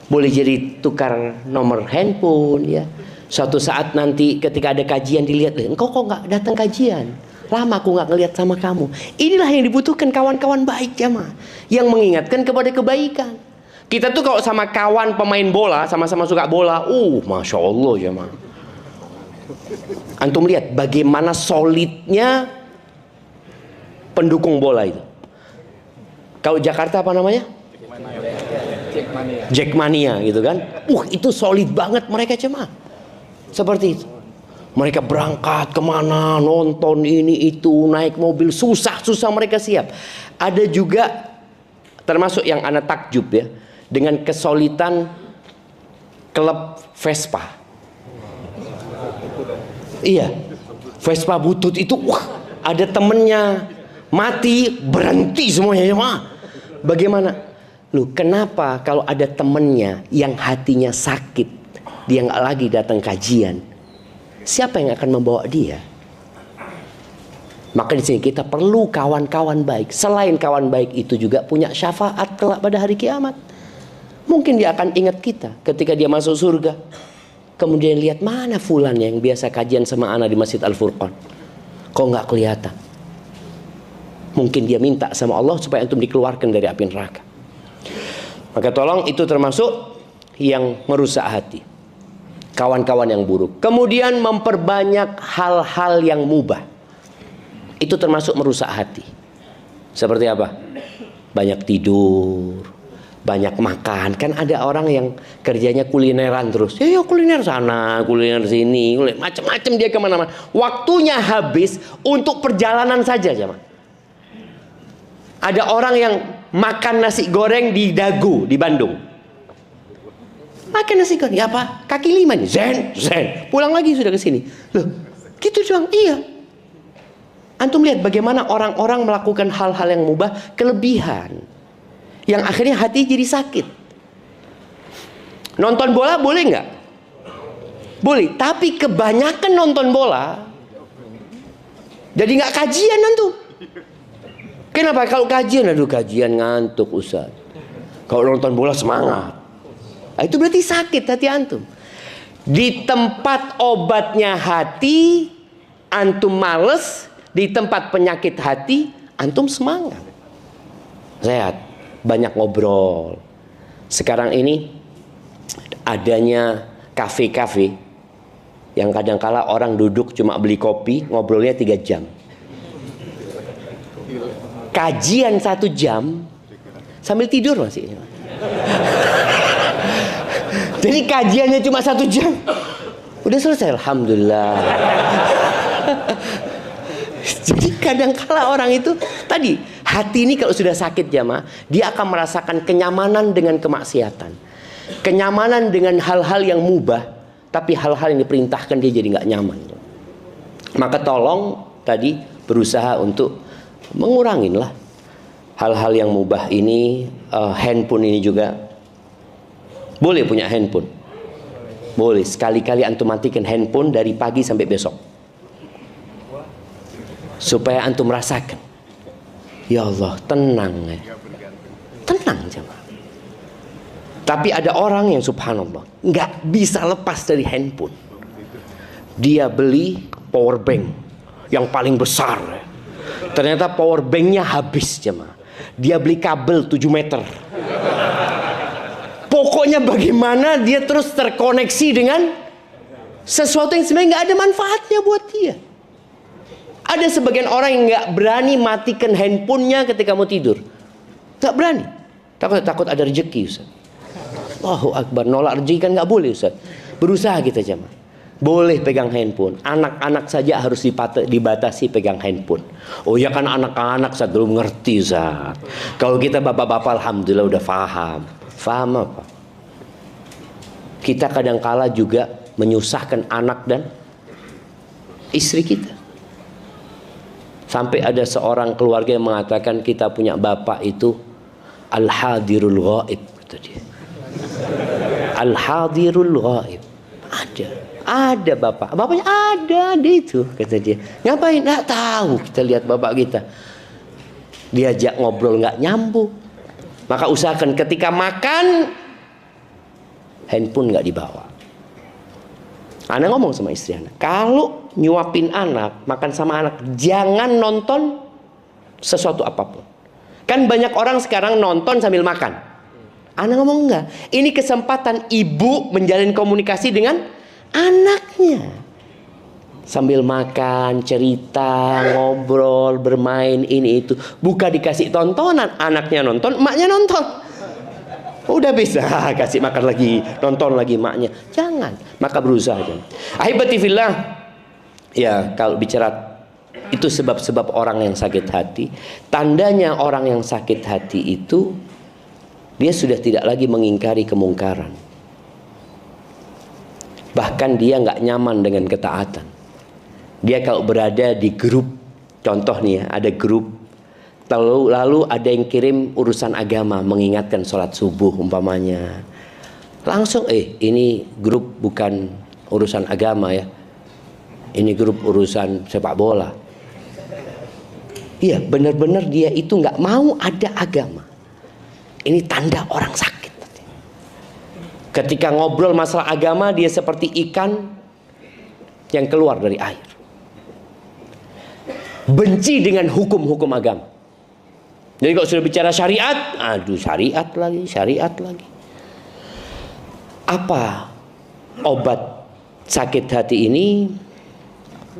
Boleh jadi tukar nomor handphone ya. Suatu saat nanti ketika ada kajian dilihat, engkau kok nggak datang kajian? Lama aku nggak ngeliat sama kamu. Inilah yang dibutuhkan kawan-kawan baik jamaah, yang mengingatkan kepada kebaikan. Kita tuh kalau sama kawan pemain bola, sama-sama suka bola, Masya Allah jamaah. Antum lihat bagaimana solidnya pendukung bola itu. Kalau Jakarta apa namanya? Jackmania gitu kan. Itu solid banget mereka jemaah. Seperti itu. Mereka berangkat kemana, nonton ini itu, naik mobil, susah mereka siap. Ada juga termasuk yang anak takjub ya, dengan kesolidan klub Vespa. Iya, Vespa butut itu, ada temennya mati, berhenti semuanya ya mah. Bagaimana? Loh, kenapa kalau ada temennya yang hatinya sakit, dia nggak lagi datang kajian? Siapa yang akan membawa dia? Maka di sini kita perlu kawan-kawan baik. Selain kawan baik itu juga punya syafaat kelak pada hari kiamat. Mungkin dia akan ingat kita ketika dia masuk surga. Kemudian lihat mana fulan yang biasa kajian sama ana di Masjid Al-Furqan. Kok nggak kelihatan? Mungkin dia minta sama Allah supaya antum dikeluarkan dari api neraka. Maka tolong, itu termasuk yang merusak hati. Kawan-kawan yang buruk. Kemudian memperbanyak hal-hal yang mubah. Itu termasuk merusak hati. Seperti apa? Banyak tidur, banyak makan. Kan ada orang yang kerjanya kulineran terus. Ya kuliner sana, kuliner sini, macam-macam dia kemana-mana. Waktunya habis untuk perjalanan saja, jemaah. Ada orang yang makan nasi goreng di Dago di Bandung. Makan nasi goreng, apa? Kaki 5 nih, zen. Pulang lagi sudah ke sini. Loh, gitu doang. Iya. Antum lihat bagaimana orang-orang melakukan hal-hal yang mubah, kelebihan, yang akhirnya hati jadi sakit. Nonton bola boleh nggak? Boleh, tapi kebanyakan nonton bola, jadi nggak kajian antum. Kenapa? Kalau kajian, kajian ngantuk Ustaz. Kalau nonton bola semangat. Itu berarti sakit hati antum. Di tempat obatnya hati, antum males. Di tempat penyakit hati, antum semangat. Sehat, banyak ngobrol. Sekarang ini adanya kafe-kafe yang kadangkala orang duduk cuma beli kopi, ngobrolnya 3 jam. Kajian 1 jam sambil tidur masih. Jadi kajiannya cuma 1 jam, udah selesai, alhamdulillah. Jadi kadangkala orang itu tadi, hati ini kalau sudah sakit jamaah, dia akan merasakan kenyamanan dengan kemaksiatan, kenyamanan dengan hal-hal yang mubah, tapi hal-hal yang diperintahkan dia jadi nggak nyaman. Maka tolong tadi berusaha untuk mengurangin lah hal-hal yang mubah ini. Handphone ini juga boleh punya handphone, boleh sekali-kali antum matikan handphone dari pagi sampai besok, supaya antum merasakan, ya Allah, tenang ya. Tenang jemaah. Tapi ada orang yang subhanallah nggak bisa lepas dari handphone. Dia beli power bank yang paling besar. Ternyata power banknya habis jemaah. Dia beli kabel 7 meter. Pokoknya bagaimana dia terus terkoneksi dengan sesuatu yang sebenarnya nggak ada manfaatnya buat dia. Ada sebagian orang yang nggak berani matikan handphonenya ketika mau tidur. Nggak berani. Takut ada rezeki, Ustaz. Allahu Akbar, nolak rezeki kan nggak boleh, Ustaz. Berusaha kita jemaah. Boleh pegang handphone. Anak-anak saja harus dibatasi pegang handphone. Oh ya kan anak-anak Ustaz belum ngerti, Ustaz. Kalau kita bapak-bapak alhamdulillah udah paham. Paham apa? Kita kadangkala juga menyusahkan anak dan istri kita. Sampai ada seorang keluarga yang mengatakan kita punya bapak itu al-hadirul ghaib, kata dia. Al-hadirul ghaib. Ada bapaknya ada itu, kata dia. Ngapain? Nggak tahu. Kita lihat bapak kita, diajak ngobrol nggak nyambung. Maka usahakan ketika makan handphone nggak dibawa. Anak ngomong sama istri anak, kalau nyuapin anak, makan sama anak, jangan nonton sesuatu apapun. Kan banyak orang sekarang nonton sambil makan. Anak ngomong enggak. Ini kesempatan ibu menjalin komunikasi dengan anaknya. Sambil makan, cerita, ngobrol, bermain, ini itu. Bukan dikasih tontonan. Anaknya nonton, emaknya nonton. Udah bisa kasih makan lagi, nonton lagi emaknya. Jangan. Maka berusaha. Ahibati fillah. Ya, kalau bicara itu sebab-sebab orang yang sakit hati. Tandanya orang yang sakit hati itu dia sudah tidak lagi mengingkari kemungkaran. Bahkan dia nggak nyaman dengan ketaatan. Dia kalau berada di grup, contoh nih ya, ada grup, lalu ada yang kirim urusan agama, mengingatkan sholat subuh umpamanya. Langsung, ini grup bukan urusan agama ya. Ini grup urusan sepak bola. Iya, benar-benar dia itu nggak mau ada agama. Ini tanda orang sakit. Ketika ngobrol masalah agama, dia seperti ikan yang keluar dari air. Benci dengan hukum-hukum agama. Jadi kalau sudah bicara syariat, aduh syariat lagi. Apa obat sakit hati ini?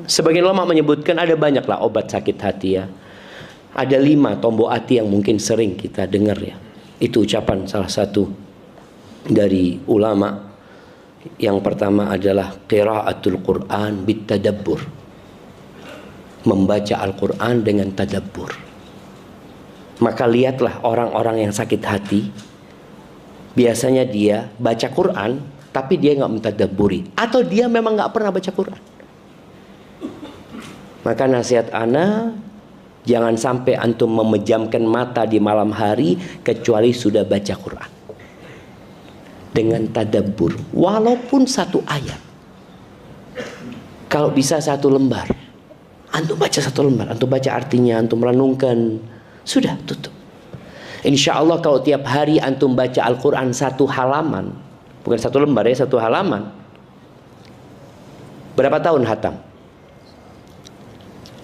Sebagian ulama menyebutkan ada banyaklah obat sakit hati ya. Ada 5 tombol hati yang mungkin sering kita dengar ya. Itu ucapan salah satu dari ulama. Yang pertama adalah qiraatul Quran bitadabbur. Membaca Al-Quran dengan tadabbur. Maka lihatlah orang-orang yang sakit hati. Biasanya dia baca Quran, tapi dia nggak mentadabburi. Atau dia memang nggak pernah baca Quran. Maka nasihat ana, jangan sampai antum memejamkan mata di malam hari kecuali sudah baca Quran dengan tadabbur, walaupun 1 ayat. Kalau bisa 1 lembar, antum baca 1 lembar, antum baca artinya, antum renungkan, sudah tutup. Insya Allah kalau tiap hari antum baca Al-Quran 1 halaman, bukan 1 lembar ya, 1 halaman, berapa tahun hatam?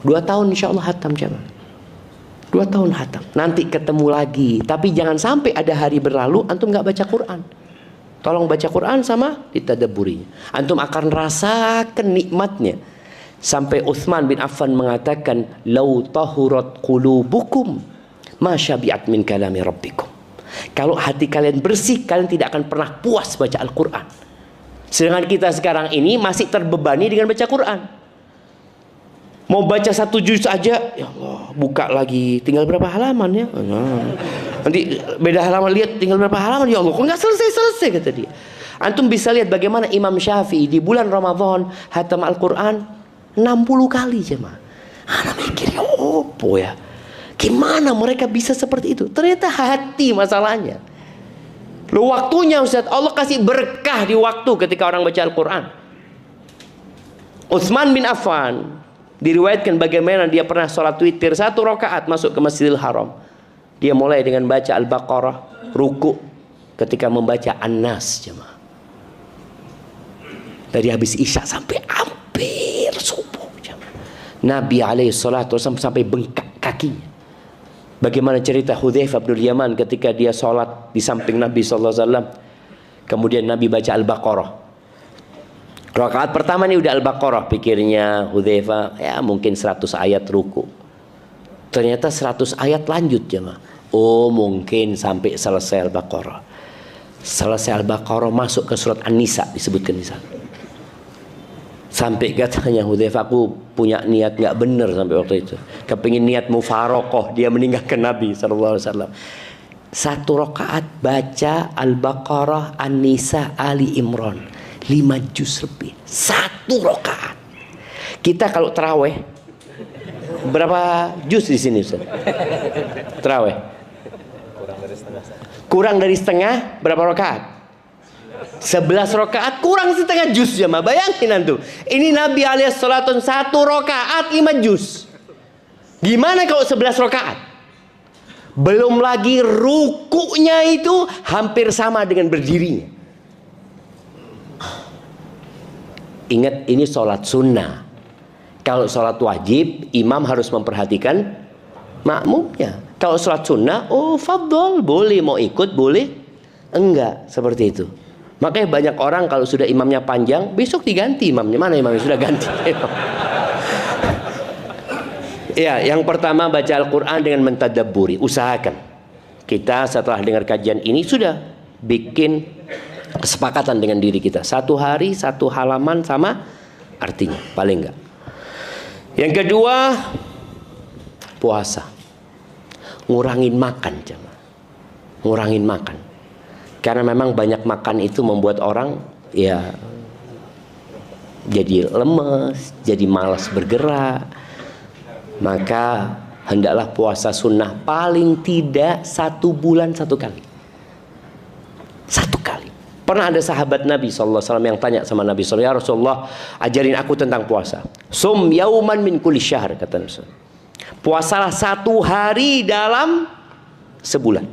2 tahun insya Allah hatam jemaah. 2 tahun hatam. Nanti ketemu lagi. Tapi jangan sampai ada hari berlalu antum nggak baca Quran. Tolong baca Quran sama ditadabburinya. Antum akan rasakan nikmatnya. Sampai Utsman bin Affan mengatakan, "Lau tahurat qulubukum ma syabi'at min kalami rabbikum." Kalau hati kalian bersih, kalian tidak akan pernah puas baca Al-Quran. Sedangkan kita sekarang ini masih terbebani dengan baca Quran. Mau baca 1 juz aja, ya Allah, buka lagi, tinggal berapa halaman ya? Nanti beda halaman, lihat tinggal berapa halaman, ya Allah, kok nggak selesai-selesai, kata dia. Antum bisa lihat bagaimana Imam Syafi'i di bulan Ramadan hatam Al-Quran 60 kali jemaah. Anak mikir, ya opo ya, gimana mereka bisa seperti itu? Ternyata hati masalahnya. Lu waktunya Ustaz, Allah kasih berkah di waktu ketika orang baca Al-Quran. Utsman bin Affan diriwayatkan bagaimana dia pernah sholat witir 1 rakaat masuk ke Masjidil Haram. Dia mulai dengan baca Al-Baqarah, ruku ketika membaca An-Nas jemaah. Dari habis Isya sampai hampir subuh jemaah. Nabi alaihi salatu wasallam sampai bengkak kakinya. Bagaimana cerita Hudzaifah bin Yaman ketika dia sholat di samping Nabi SAW. Kemudian Nabi baca Al-Baqarah. Rakaat pertama ini udah Al-Baqarah. Pikirnya Hudzaifah, ya mungkin 100 ayat ruku. Ternyata 100 ayat lanjut jemaah. Oh mungkin sampai selesai Al-Baqarah. Selesai Al-Baqarah masuk ke surat An-Nisa, disebutkan di sana. Sampai katanya Hudzaifah, aku punya niat nggak benar sampai waktu itu. Kepingin niat mufarokoh, dia meninggalkan Nabi SAW. 1 rakaat baca Al-Baqarah, An-Nisa, Ali Imran, 5 juz lebih. 1 rakaat. Kita kalau terawih berapa juz di sini Ustaz? Terawih? Kurang dari setengah. Berapa rakaat? 11 rakaat kurang setengah juz jemaah. Bayangin antum. Ini Nabi alaihi salatu 1 rakaat 5 juz. Gimana kalau 11 rakaat? Belum lagi rukunya itu hampir sama dengan berdirinya. Ingat ini sholat sunnah. Kalau sholat wajib, imam harus memperhatikan makmumnya. Kalau sholat sunnah, oh fadol, boleh mau ikut, boleh enggak, seperti itu. Makanya banyak orang kalau sudah imamnya panjang, besok diganti imamnya. Mana imamnya sudah ganti? Ya, yang pertama baca Al-Quran dengan mentadabburi. Usahakan. Kita setelah dengar kajian ini sudah bikin kesepakatan dengan diri kita. 1 hari 1 halaman sama artinya, paling enggak. Yang kedua, puasa. Ngurangin makan, jemaah. Ngurangin makan. Karena memang banyak makan itu membuat orang ya jadi lemes, jadi malas bergerak. Maka hendaklah puasa sunnah paling tidak 1 bulan 1 kali. 1 kali. Pernah ada sahabat Nabi SAW yang tanya sama Nabi SAW, ya Rasulullah, ajarin aku tentang puasa. Sum yauman min kulli syahr, kata Nabi. Puasalah 1 hari dalam sebulan.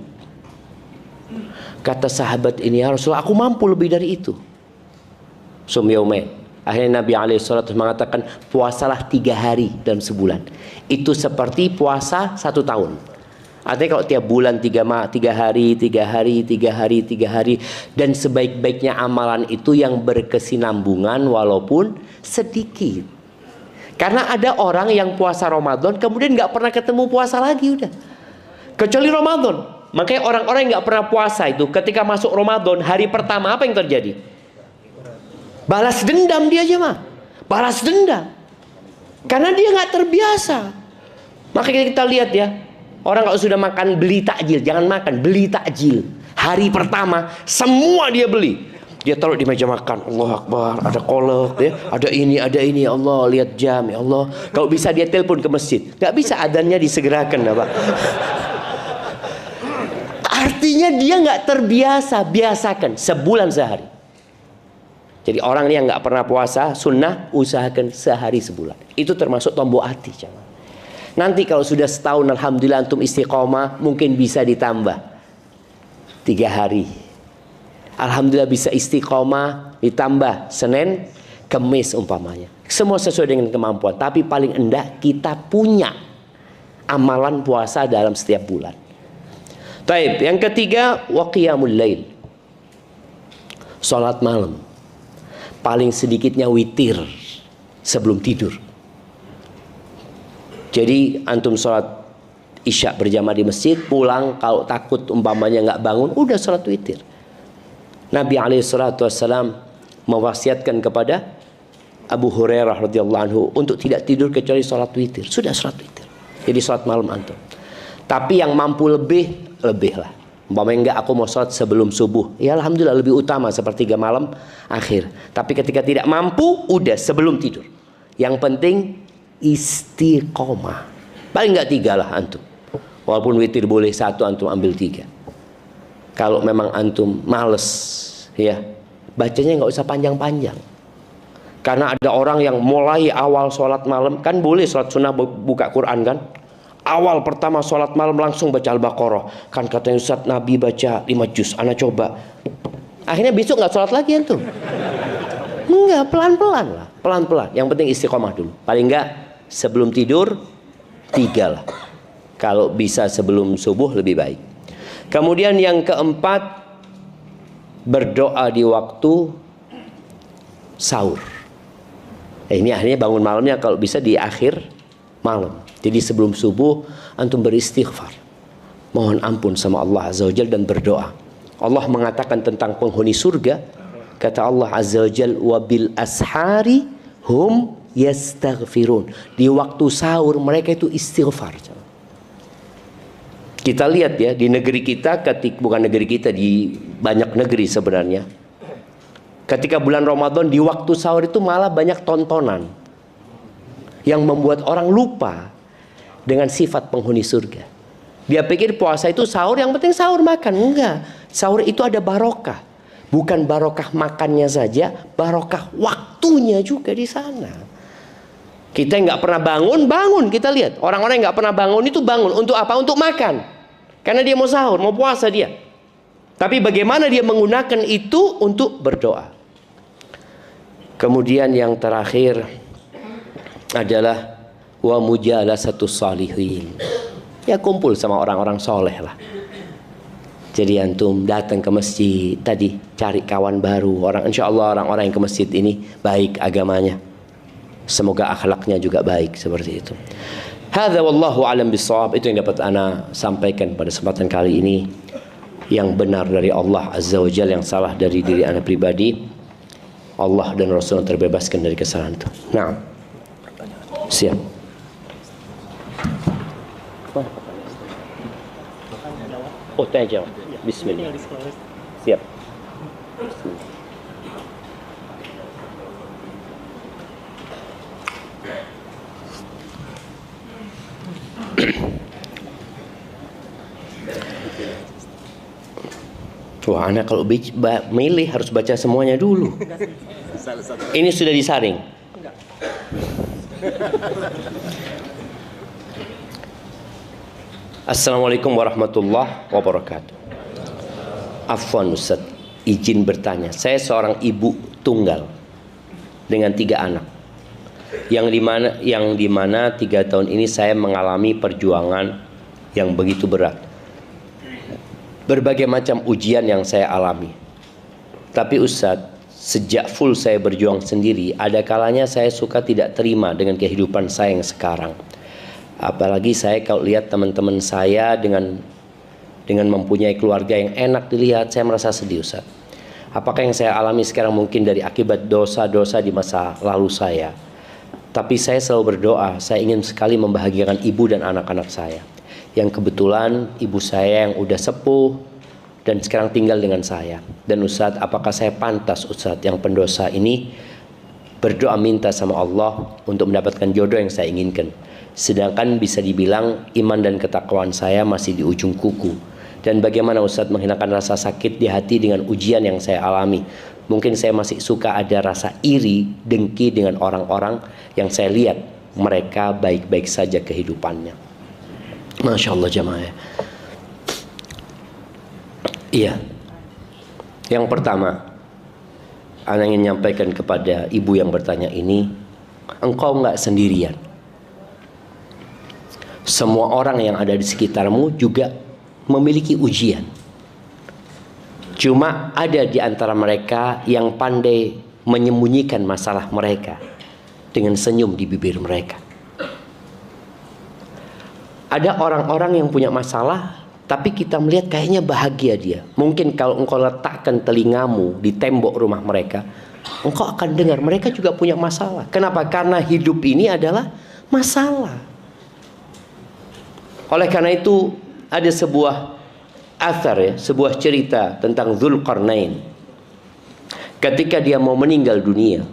Kata sahabat ini, ya Rasulullah, aku mampu lebih dari itu. Sum yaumain. Akhirnya Nabi SAW mengatakan, puasalah 3 hari dalam sebulan. Itu seperti puasa 1 tahun. Artinya kalau tiap bulan 3 hari, 3 hari, 3 hari, 3 hari. Dan sebaik-baiknya amalan itu yang berkesinambungan walaupun sedikit. Karena ada orang yang puasa Ramadan kemudian nggak pernah ketemu puasa lagi udah. Kecuali Ramadan. Makanya orang-orang yang nggak pernah puasa itu ketika masuk Ramadan hari pertama apa yang terjadi? Balas dendam dia aja mah. Balas dendam. Karena dia nggak terbiasa. Makanya kita lihat ya. Orang kalau sudah makan beli takjil, jangan makan, beli takjil. Hari pertama semua dia beli. Dia taruh di meja makan. Allah Akbar, ada kolak ya, ada ini, ya Allah, lihat jam, ya Allah. Kalau bisa dia telepon ke masjid. Nggak bisa adzannya disegerakan, Pak. Artinya dia nggak terbiasa. Biasakan sebulan sehari. Jadi orang yang nggak pernah puasa sunnah, usahakan sehari sebulan. Itu termasuk tombol hati. Nanti kalau sudah setahun, alhamdulillah antum istiqomah, mungkin bisa ditambah 3 hari. Alhamdulillah bisa istiqomah, ditambah Senin, Kemis umpamanya. Semua sesuai dengan kemampuan. Tapi paling enggak kita punya amalan puasa dalam setiap bulan. Taib, yang ketiga wa qiyamul lail. Salat malam. Paling sedikitnya witir sebelum tidur. Jadi antum salat Isya berjamaah di masjid, pulang kalau takut umpamanya nggak bangun, udah salat witir. Nabi SAW mewasiatkan kepada Abu Hurairah radhiyallahu anhu untuk tidak tidur kecuali salat witir. Sudah salat witir. Jadi salat malam antum. Tapi yang mampu lebih lah. Umpamanya enggak, aku mau salat sebelum subuh, ya alhamdulillah lebih utama sepertiga malam akhir. Tapi ketika tidak mampu, udah sebelum tidur. Yang penting istiqomah. Paling enggak 3 lah antum. Walaupun witir boleh 1, antum ambil 3. Kalau memang antum males, ya bacanya nggak usah panjang-panjang. Karena ada orang yang mulai awal sholat malam, kan boleh sholat sunnah buka Quran kan. Awal pertama sholat malam langsung baca Al-Baqarah. Kan katanya Ustaz Nabi baca 5 juz, ana coba. Akhirnya besok nggak sholat lagi antum. Enggak, pelan-pelan lah, pelan-pelan. Yang penting istiqomah dulu. Paling enggak sebelum tidur 3 lah. Kalau bisa sebelum subuh lebih baik. Kemudian yang keempat, berdoa di waktu sahur. Ini akhirnya bangun malamnya kalau bisa di akhir malam. Jadi sebelum subuh antum beristighfar, mohon ampun sama Allah Azza wa Jalla dan berdoa. Allah mengatakan tentang penghuni surga, kata Allah Azza wa Jalla, wa bil ashari hum yastaghfirun. Di waktu sahur mereka itu istighfar. Kita lihat ya di negeri kita, bukan negeri kita, di banyak negeri sebenarnya. Ketika bulan Ramadan di waktu sahur itu malah banyak tontonan yang membuat orang lupa dengan sifat penghuni surga. Dia pikir puasa itu sahur, yang penting sahur makan. Enggak, sahur itu ada barokah. Bukan barokah makannya saja, barokah waktunya juga di sana. Kita nggak pernah bangun, kita lihat orang-orang yang nggak pernah bangun itu bangun untuk apa? Untuk makan. Karena dia mau sahur, mau puasa dia. Tapi bagaimana dia menggunakan itu untuk berdoa. Kemudian yang terakhir adalah wa mujalasatus salihin. Ya kumpul sama orang-orang soleh lah. Jadi antum datang ke masjid tadi, cari kawan baru. Insya Allah orang-orang yang ke masjid ini baik agamanya. Semoga akhlaknya juga baik seperti itu. Hadza wallahu alam bissawab. Itu yang dapat ana sampaikan pada kesempatan kali ini. Yang benar dari Allah Azza wa Jalla, yang salah dari diri ana pribadi. Allah dan Rasulullah terbebaskan dari kesalahan itu. Nah, siap. Oh, tanya jawab. Bismillah. Siap. Bismillah. Wah, anak kalau milih harus baca semuanya dulu. Ini sudah disaring. Assalamualaikum warahmatullahi wabarakatuh. Afwan Ustaz, izin bertanya. Saya seorang ibu tunggal dengan 3 anak. Yang dimana 3 tahun ini saya mengalami perjuangan yang begitu berat. Berbagai macam ujian yang saya alami. Tapi Ustaz, sejak full saya berjuang sendiri, ada kalanya saya suka tidak terima dengan kehidupan saya yang sekarang. Apalagi saya kalau lihat teman-teman saya dengan mempunyai keluarga yang enak dilihat, saya merasa sedih Ustaz. Apakah yang saya alami sekarang mungkin dari akibat dosa-dosa di masa lalu saya? Tapi saya selalu berdoa, saya ingin sekali membahagiakan ibu dan anak-anak saya. Yang kebetulan ibu saya yang udah sepuh dan sekarang tinggal dengan saya. Dan Ustaz, apakah saya pantas Ustaz yang pendosa ini berdoa minta sama Allah untuk mendapatkan jodoh yang saya inginkan? Sedangkan bisa dibilang iman dan ketakwaan saya masih di ujung kuku. Dan bagaimana Ustaz menghilangkan rasa sakit di hati dengan ujian yang saya alami? Mungkin saya masih suka ada rasa iri, dengki dengan orang-orang yang saya lihat mereka baik-baik saja kehidupannya. Masya Allah jamaah. Iya. Yang pertama, ana ingin menyampaikan kepada ibu yang bertanya ini, engkau nggak sendirian. Semua orang yang ada di sekitarmu juga memiliki ujian. Cuma ada di antara mereka yang pandai menyembunyikan masalah mereka dengan senyum di bibir mereka. Ada orang-orang yang punya masalah, tapi kita melihat kayaknya bahagia dia. Mungkin kalau engkau letakkan telingamu di tembok rumah mereka, engkau akan dengar mereka juga punya masalah. Kenapa? Karena hidup ini adalah masalah. Oleh karena itu ada sebuah athar, ya, sebuah cerita tentang Dzulqarnain. Ketika dia mau meninggal dunia,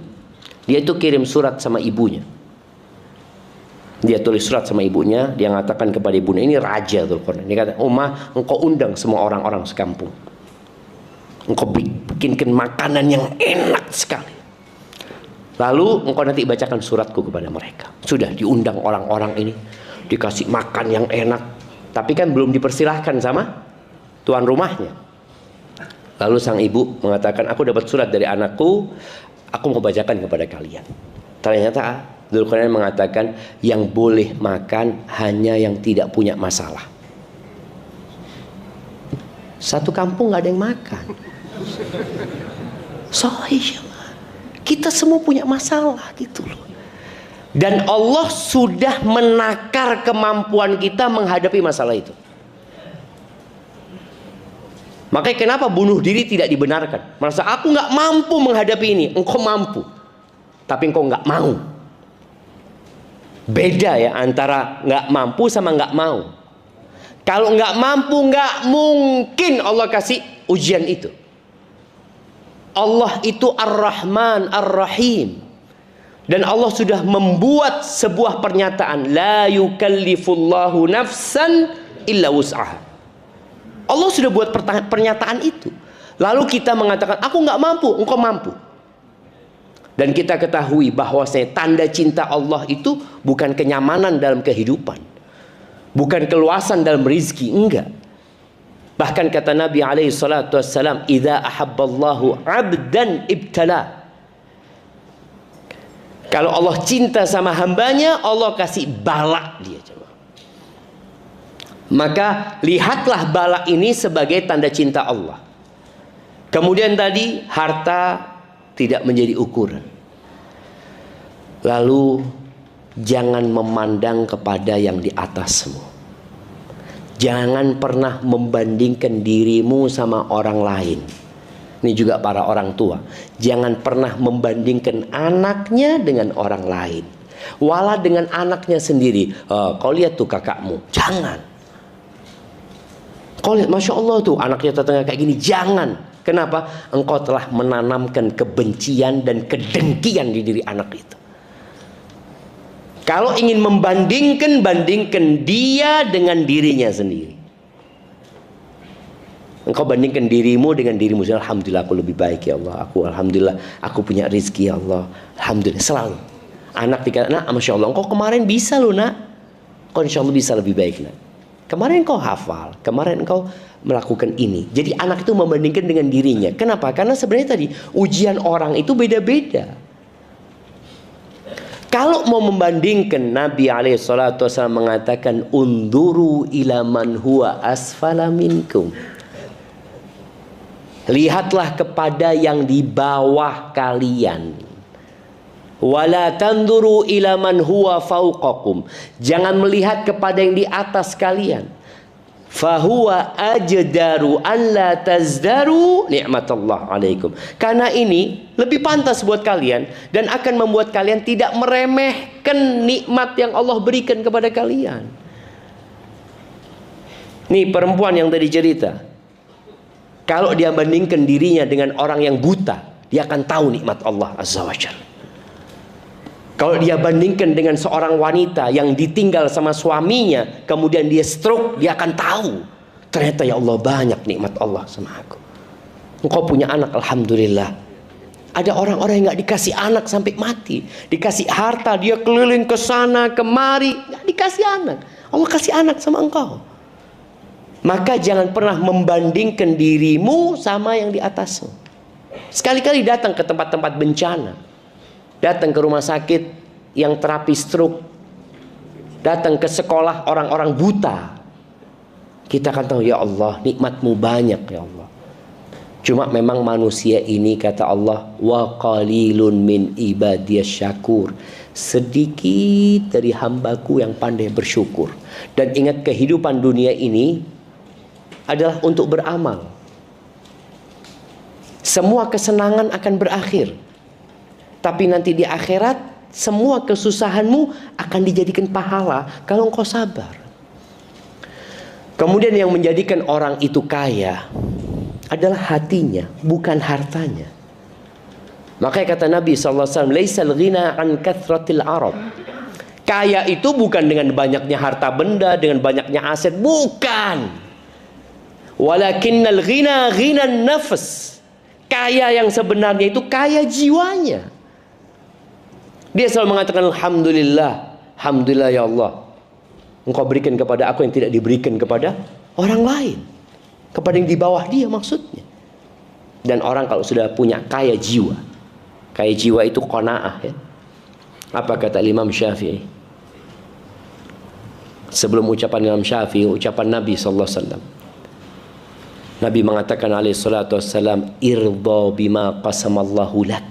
dia itu kirim surat sama ibunya. Dia tulis surat sama ibunya, dia mengatakan kepada ibunya, ini raja Dzulqarnain. Dia kata, "Uma, engkau undang semua orang-orang sekampung. Engkau bikinkan makanan yang enak sekali. Lalu engkau nanti bacakan suratku kepada mereka." Sudah diundang orang-orang ini, dikasih makan yang enak, tapi kan belum dipersilahkan sama tuan rumahnya. Lalu sang ibu mengatakan, "Aku dapat surat dari anakku, aku mau bacakan kepada kalian." Ternyata Dzulqarnain mengatakan, yang boleh makan hanya yang tidak punya masalah. Satu kampung nggak ada yang makan. Sahih, kita semua punya masalah gitu loh. Dan Allah sudah menakar kemampuan kita menghadapi masalah itu. Makanya kenapa bunuh diri tidak dibenarkan? Merasa aku nggak mampu menghadapi ini. Engkau mampu, tapi engkau nggak mau. Beda ya antara nggak mampu sama nggak mau. Kalau nggak mampu, nggak mungkin Allah kasih ujian itu. Allah itu Ar-Rahman Ar-Rahim. Dan Allah sudah membuat sebuah pernyataan, la yukallifullahu nafsan illa wus'aha. Allah sudah buat pernyataan itu. Lalu kita mengatakan, aku nggak mampu, engkau mampu. Dan kita ketahui bahwasanya tanda cinta Allah itu bukan kenyamanan dalam kehidupan, bukan keluasan dalam rizki, enggak. Bahkan kata Nabi alaihi salatu wassalam, idza ahabballahu 'abdan ibtala. Kalau Allah cinta sama hambanya, Allah kasih balak dia. Maka lihatlah balak ini sebagai tanda cinta Allah. Kemudian tadi harta tidak menjadi ukuran. Lalu jangan memandang kepada yang di atasmu. Jangan pernah membandingkan dirimu sama orang lain. Ini juga para orang tua. Jangan pernah membandingkan anaknya dengan orang lain. Walau dengan anaknya sendiri. Kau lihat tuh kakakmu. Jangan. Kau lihat, Masya Allah tuh anaknya tetangga kayak gini. Jangan. Kenapa? Engkau telah menanamkan kebencian dan kedengkian di diri anak itu. Kalau ingin membandingkan, bandingkan dia dengan dirinya sendiri. Engkau bandingkan dirimu dengan dirimu sendiri. Alhamdulillah aku lebih baik ya Allah. Alhamdulillah aku punya rezeki ya Allah. Alhamdulillah selalu. Anak dikata, nak, Masya Allah engkau kemarin bisa loh nak. Engkau insya Allah bisa lebih baik nak. Kemarin engkau hafal. Kemarin engkau melakukan ini. Jadi anak itu membandingkan dengan dirinya. Kenapa? Karena sebenarnya tadi ujian orang itu beda-beda. Kalau mau membandingkan, Nabi SAW mengatakan, unduru ila man huwa asfala minkum. Lihatlah kepada yang di bawah kalian. Wala tanduru ila man huwa fauqakum. Jangan melihat kepada yang di atas kalian. Fahuwa ajdaru an la tazdaru ni'matallah alaikum. Karena ini lebih pantas buat kalian dan akan membuat kalian tidak meremehkan nikmat yang Allah berikan kepada kalian. Nih perempuan yang tadi cerita. Kalau dia bandingkan dirinya dengan orang yang buta, dia akan tahu nikmat Allah Azza wa Jalla. Kalau dia bandingkan dengan seorang wanita yang ditinggal sama suaminya, kemudian dia stroke, dia akan tahu. Ternyata ya Allah banyak nikmat Allah sama aku. Engkau punya anak, Alhamdulillah. Ada orang-orang yang gak dikasih anak sampai mati. Dikasih harta, dia keliling ke sana, kemari. Gak dikasih anak. Allah kasih anak sama engkau. Maka jangan pernah membandingkan dirimu sama yang di atasmu. Sekali-kali datang ke tempat-tempat bencana. Datang ke rumah sakit yang terapi stroke. datang ke sekolah orang-orang buta, kita akan tahu, ya Allah, nikmat-Mu banyak ya Allah. Cuma memang manusia ini, kata Allah, wa qalilun min ibadiyas syakur, sedikit dari hambaku yang pandai bersyukur. Dan ingat, kehidupan dunia ini adalah untuk beramal. Semua kesenangan akan berakhir, tapi nanti di akhirat semua kesusahanmu akan dijadikan pahala kalau engkau sabar. Kemudian yang menjadikan orang itu kaya adalah hatinya, bukan hartanya. Makanya kata Nabi SAW, laisal ghina an kathratil arab. Kaya itu bukan dengan banyaknya harta benda, dengan banyaknya aset, bukan. Walakinnal ghina ghinan nafs. Kaya yang sebenarnya itu kaya jiwanya. Dia selalu mengatakan, alhamdulillah, alhamdulillah ya Allah, Engkau berikan kepada aku yang tidak diberikan kepada orang lain, kepada yang di bawah dia maksudnya. Dan orang kalau sudah punya kaya jiwa itu qanaah ya. Apa kata Imam Syafi'i? Sebelum ucapan Imam Syafi'i, ucapan Nabi SAW. Nabi mengatakan alaihi salatu wassalam, irda bima qasamallahu lak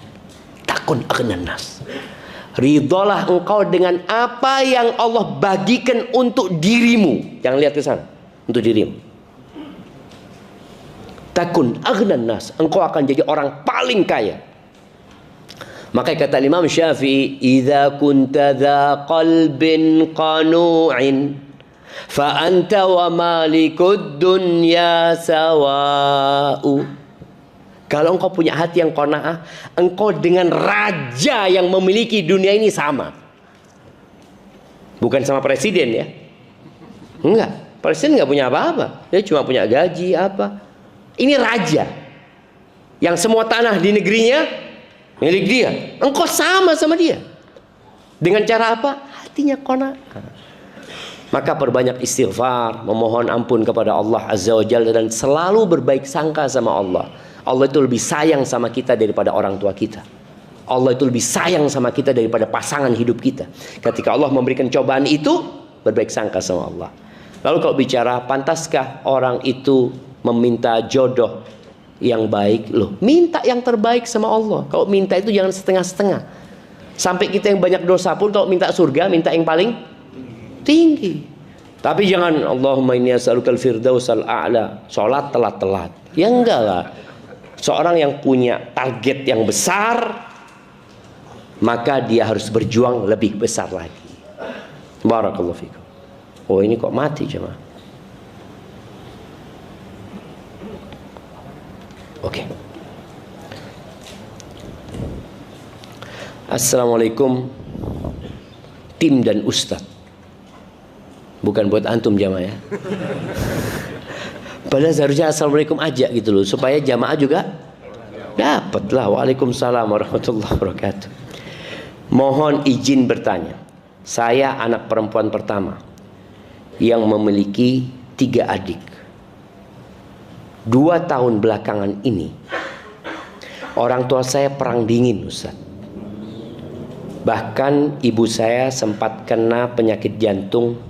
takun aghnan nas. Ridhalah engkau dengan apa yang Allah bagikan untuk dirimu. Jangan lihat ke sana, untuk dirimu. Takun aghnan nas, engkau akan jadi orang paling kaya. Makanya kata Imam Syafi'i, idza kunta dza qalbin qanu'in fa anta wa malikud dunya sawa'u. Kalau engkau punya hati yang qanaah, engkau dengan raja yang memiliki dunia ini sama. Bukan sama presiden ya. Enggak, presiden enggak punya apa-apa. Dia cuma punya gaji apa. Ini raja yang semua tanah di negerinya milik dia. Engkau sama dia. Dengan cara apa? Hatinya qanaah. Maka perbanyak istighfar, memohon ampun kepada Allah Azza wa Jalla, dan selalu berbaik sangka sama Allah. Allah itu lebih sayang sama kita daripada orang tua kita. Allah itu lebih sayang sama kita daripada pasangan hidup kita. Ketika Allah memberikan cobaan itu, berbaik sangka sama Allah. Lalu kalau bicara pantaskah orang itu meminta jodoh yang baik, loh, minta yang terbaik sama Allah. Kalau minta itu jangan setengah-setengah. Sampai kita yang banyak dosa pun kalau minta surga, minta yang paling tinggi. Tapi jangan Allahumma inni as'alukal firdausal a'la, sholat telat-telat. Ya enggak lah. Seorang yang punya target yang besar, maka dia harus berjuang lebih besar lagi. Barakallahu fikum. Oh, ini kok mati jemaah. Oke. Assalamualaikum tim dan ustadz. Bukan buat antum jamaah ya. Padahal seharusnya assalamualaikum aja gitu loh, supaya jamaah juga dapatlah. Waalaikumsalam warahmatullahi wabarakatuh. Mohon izin bertanya. Saya anak perempuan pertama yang memiliki 3 adik. 2 tahun belakangan ini orang tua saya perang dingin, Ustaz. Bahkan ibu saya sempat kena penyakit jantung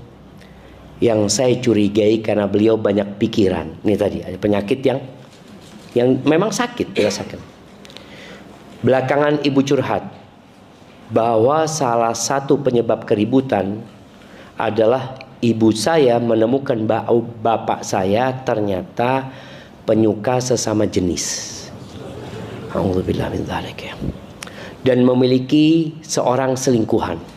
yang saya curigai karena beliau banyak pikiran. Ini tadi ada penyakit yang memang sakit, dirasakan. Belakangan ibu curhat bahwa salah satu penyebab keributan adalah ibu saya menemukan bapak saya ternyata penyuka sesama jenis. Alhamdulillah min dzalik ya. Dan memiliki seorang selingkuhan.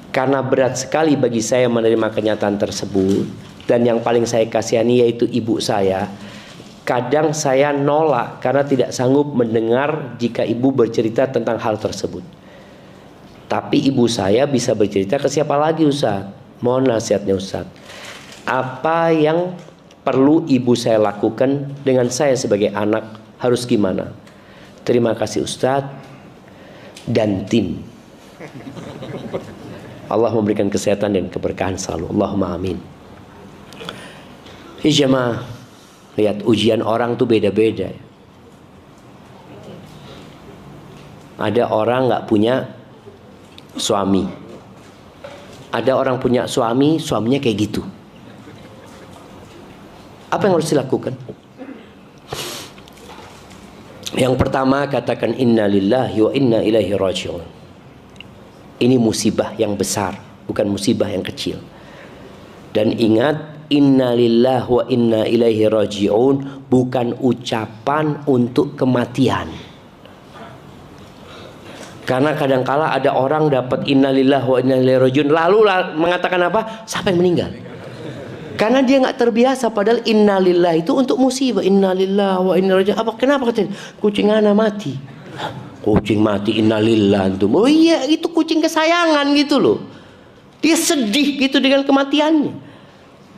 Karena berat sekali bagi saya menerima kenyataan tersebut, dan yang paling saya kasihani yaitu ibu saya. Kadang saya nolak karena tidak sanggup mendengar jika ibu bercerita tentang hal tersebut. Tapi ibu saya bisa bercerita ke siapa lagi, Ustaz? Mohon nasihatnya, Ustaz. Apa yang perlu ibu saya lakukan dengan saya sebagai anak, harus gimana? Terima kasih Ustaz dan tim. Allah memberikan kesehatan dan keberkahan selalu. Allahumma amin. Jemaah, lihat ujian orang tuh beda-beda. Ada orang nggak punya suami, Ada orang punya suami, suaminya kayak gitu. Apa yang harus dilakukan? Yang pertama, katakan inna lillahi wa inna ilaihi raji'un. Ini musibah yang besar, bukan musibah yang kecil. Dan ingat, inna lillahi wa inna ilaihi raji'un bukan ucapan untuk kematian. Karena kadangkala ada orang dapat innalillahi wa inna ilaihi raji'un lalu mengatakan apa? Siapa yang meninggal? Karena dia nggak terbiasa, padahal innalillahi itu untuk musibah. Innalillahi wa inna ilaihi raji'un. Apa kenapa katanya? Kucing anak mati. Kucing mati innalillahi itu. Oh iya, itu kucing kesayangan gitu loh. Dia sedih gitu dengan kematiannya.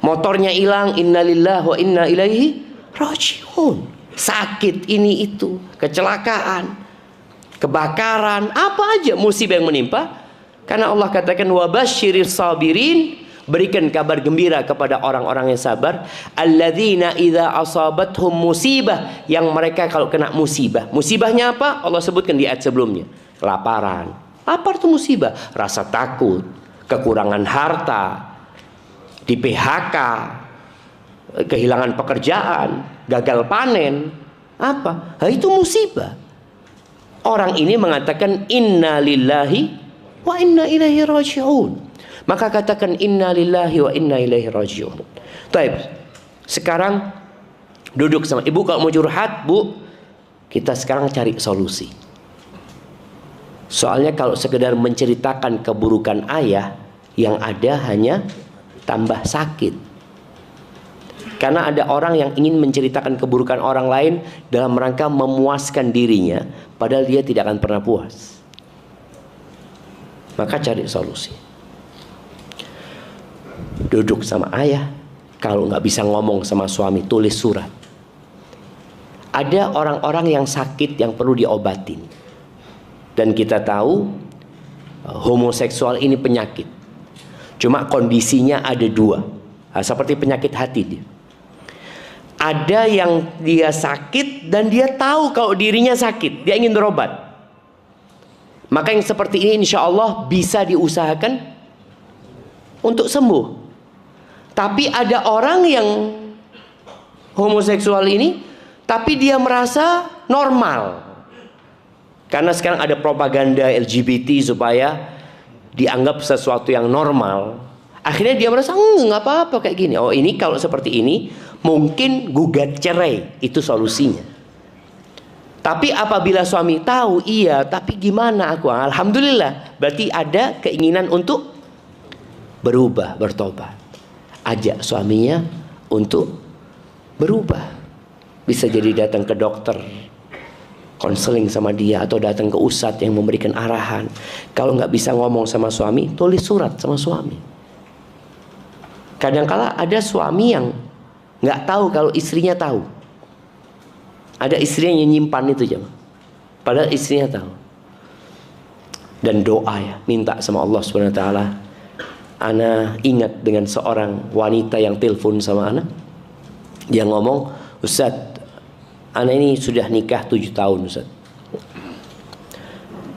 Motornya hilang, innalillahi wa inna ilaihi raji'un. Sakit ini itu, kecelakaan, kebakaran, apa aja musibah yang menimpa. Karena Allah katakan wabasyiris sabirin, berikan kabar gembira kepada orang-orang yang sabar, alladzina idza asabathum musibah, yang mereka kalau kena musibah. Musibahnya apa? Allah sebutkan di ayat sebelumnya. Kelaparan. Lapar itu musibah, rasa takut, kekurangan harta, di PHK, kehilangan pekerjaan, gagal panen. Apa? Nah, itu musibah. Orang ini mengatakan inna lillahi wa inna ilaihi raji'un. Maka katakan inna lillahi wa inna ilaihi raji'un. Baik. Sekarang duduk sama ibu, kalau mau curhat, Bu, kita sekarang cari solusi. Soalnya kalau sekedar menceritakan keburukan ayah, yang ada hanya tambah sakit. Karena ada orang yang ingin menceritakan keburukan orang lain dalam rangka memuaskan dirinya, padahal dia tidak akan pernah puas. Maka cari solusi. Duduk sama ayah. Kalau nggak bisa ngomong sama suami, tulis surat. Ada orang-orang yang sakit yang perlu diobatin. Dan kita tahu homoseksual ini penyakit. Cuma kondisinya ada dua. Nah, seperti penyakit hati dia. Ada yang dia sakit dan dia tahu kalau dirinya sakit, dia ingin berobat. Maka yang seperti ini insya Allah bisa diusahakan untuk sembuh. Tapi ada orang yang homoseksual ini, tapi dia merasa normal. Karena sekarang ada propaganda LGBT supaya dianggap sesuatu yang normal. Akhirnya dia merasa nggak apa-apa kayak gini. Oh, ini kalau seperti ini mungkin gugat cerai, itu solusinya. Tapi apabila suami tahu, iya, tapi gimana aku? Alhamdulillah, berarti ada keinginan untuk berubah, bertobat. Ajak suaminya untuk berubah. Bisa jadi datang ke dokter, konseling sama dia, atau datang ke ustadz yang memberikan arahan. Kalau nggak bisa ngomong sama suami, tulis surat sama suami. Kadangkala ada suami yang nggak tahu kalau istrinya tahu. Ada istrinya yang nyimpan itu jemaah. Padahal istrinya tahu. Dan doa ya, minta sama Allah Subhanahu wa taala. Ana ingat dengan seorang wanita yang telepon sama ana. Dia ngomong, "Ustaz, ana ini sudah nikah 7 tahun, Ustaz.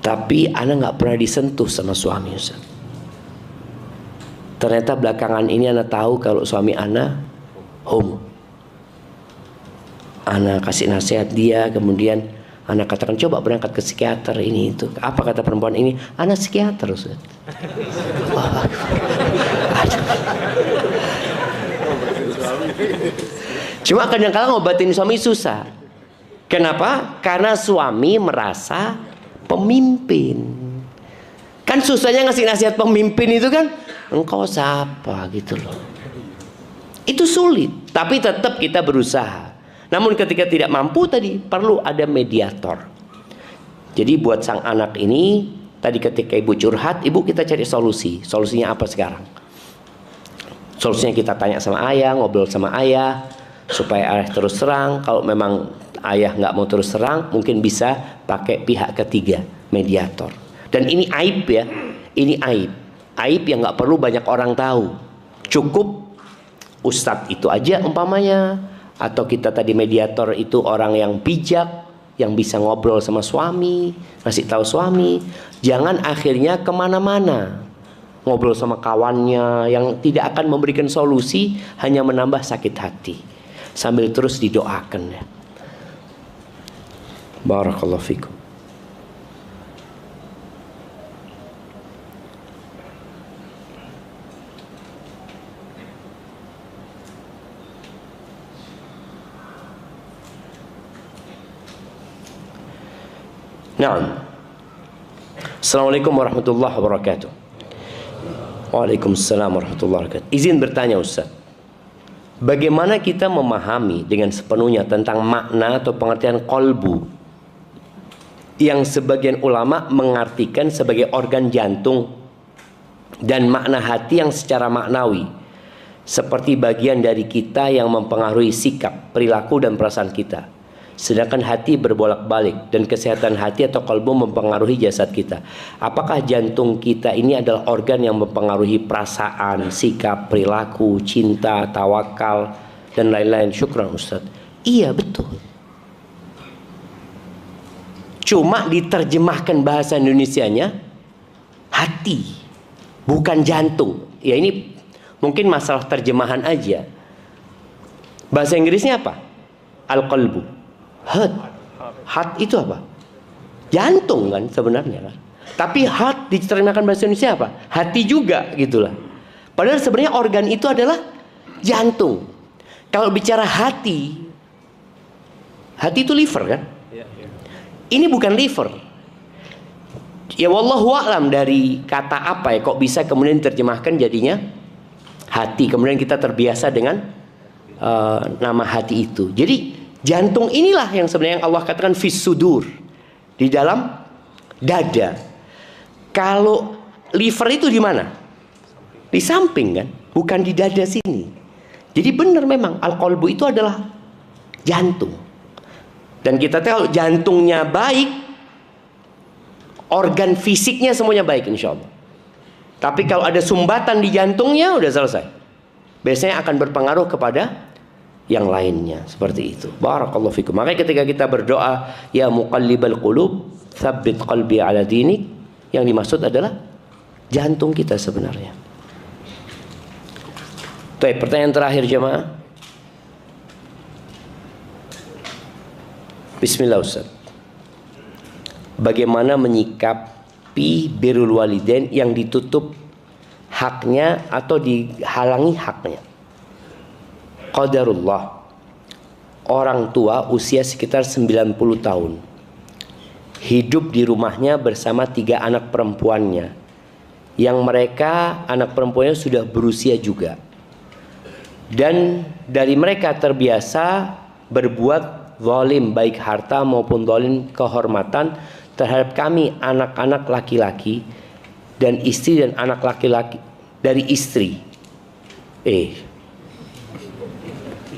Tapi ana nggak pernah disentuh sama suami, Ustaz. Ternyata belakangan ini ana tahu kalau suami ana homo. Ana kasih nasihat dia, kemudian ana katakan coba berangkat ke psikiater ini itu. Apa kata perempuan ini? Ana psikiater, Ustaz." Cuma kadang-kadang ngobatin suami susah. Kenapa? Karena suami merasa pemimpin. Kan susahnya ngasih nasihat pemimpin itu kan, engkau siapa gitu loh. Itu sulit, tapi tetap kita berusaha. Namun ketika tidak mampu tadi perlu ada mediator. Jadi buat sang anak ini, tadi ketika ibu curhat, ibu kita cari solusi. Solusinya apa sekarang? Solusinya kita tanya sama ayah, ngobrol sama ayah, supaya ayah terus terang. Kalau memang ayah nggak mau terus terang, mungkin bisa pakai pihak ketiga, mediator. Dan ini aib ya, ini aib. Aib yang nggak perlu banyak orang tahu. Cukup ustadz itu aja umpamanya, atau kita tadi mediator itu orang yang bijak, yang bisa ngobrol sama suami, ngasih tahu suami. Jangan akhirnya kemana-mana. ngobrol sama kawannya yang tidak akan memberikan solusi, hanya menambah sakit hati. Sambil terus didoakan ya. Barakallahu fikum. Naam. Assalamualaikum warahmatullahi wabarakatuh. Waalaikumsalam warahmatullahi wabarakatuh. Izin bertanya Ustaz, bagaimana kita memahami dengan sepenuhnya tentang makna atau pengertian qalbu yang sebagian ulama mengartikan sebagai organ jantung, dan makna hati yang secara maknawi seperti bagian dari kita yang mempengaruhi sikap, perilaku dan perasaan kita. Sedangkan hati berbolak-balik dan kesehatan hati atau qalbu mempengaruhi jasad kita. Apakah jantung kita ini adalah organ yang mempengaruhi perasaan, sikap, perilaku, cinta, tawakal dan lain-lain? Syukran Ustaz. Iya betul. Cuma diterjemahkan bahasa Indonesianya hati, bukan jantung. Ya ini mungkin masalah terjemahan aja. Bahasa Inggrisnya apa? Al-qalbu. Heart. Heart itu apa? Jantung kan sebenarnya kan. Tapi heart diterjemahkan bahasa Indonesia apa? Hati juga gitulah. Padahal sebenarnya organ itu adalah jantung. Kalau bicara hati, hati itu liver kan? Ini bukan liver. Ya wallahu a'lam dari kata apa ya kok bisa kemudian diterjemahkan jadinya hati. Kemudian kita terbiasa dengan nama hati itu. Jadi jantung inilah yang sebenarnya Allah katakan fis sudur, di dalam dada. Kalau liver itu di mana? Di samping kan, bukan di dada sini. Jadi benar memang al-qalbu itu adalah jantung. Dan kita tahu jantungnya baik, organ fisiknya semuanya baik insya Allah. Tapi kalau ada sumbatan di jantungnya udah selesai. Biasanya akan berpengaruh kepada yang lainnya, seperti itu. Barakallahu fikum. Makanya ketika kita berdoa, ya muqallibal qulub, tsabbit qalbi ala dinik, yang dimaksud adalah jantung kita sebenarnya. Baik, pertanyaan terakhir jemaah. Bismillah Ustaz. Bagaimana menyikapi birrul walidain yang ditutup haknya atau dihalangi haknya? Qadarullah, orang tua usia sekitar 90 tahun hidup di rumahnya bersama 3 anak perempuannya, yang mereka anak perempuannya sudah berusia juga, dan dari mereka terbiasa berbuat zalim baik harta maupun zalim kehormatan terhadap kami anak-anak laki-laki dan istri dan anak laki-laki dari istri.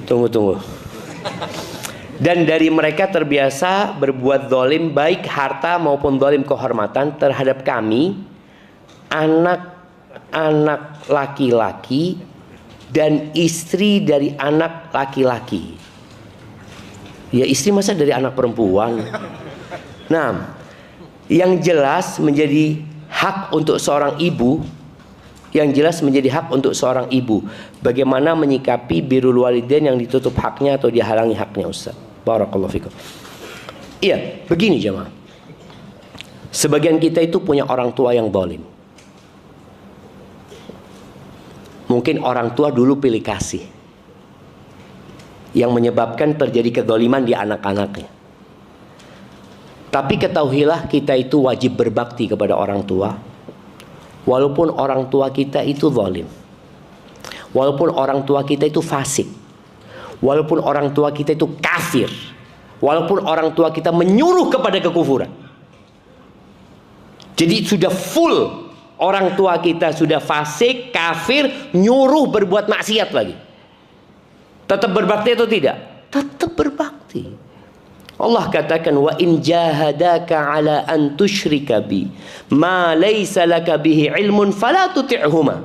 Tunggu. Dan dari mereka terbiasa berbuat zalim baik harta maupun zalim kehormatan terhadap kami anak-anak laki-laki dan istri dari anak laki-laki. Ya istri masa dari anak perempuan? Nah, yang jelas menjadi hak untuk seorang ibu, bagaimana menyikapi birrul walidain yang ditutup haknya atau dihalangi haknya Ustaz. Barakallahu fikum. Iya, begini jemaah. Sebagian kita itu punya orang tua yang zalim. Mungkin orang tua dulu pilih kasih, yang menyebabkan terjadi kezaliman di anak-anaknya. Tapi ketahuilah kita itu wajib berbakti kepada orang tua, walaupun orang tua kita itu zalim, walaupun orang tua kita itu fasik, walaupun orang tua kita itu kafir, walaupun orang tua kita menyuruh kepada kekufuran. Jadi sudah full, orang tua kita sudah fasik, kafir, nyuruh berbuat maksiat lagi. Tetap berbakti atau tidak? Tetap berbakti. Allah katakan, wa in jahadaka ala an tusyrika bi ma laysa laka bihi ilmun fala tuti'huma.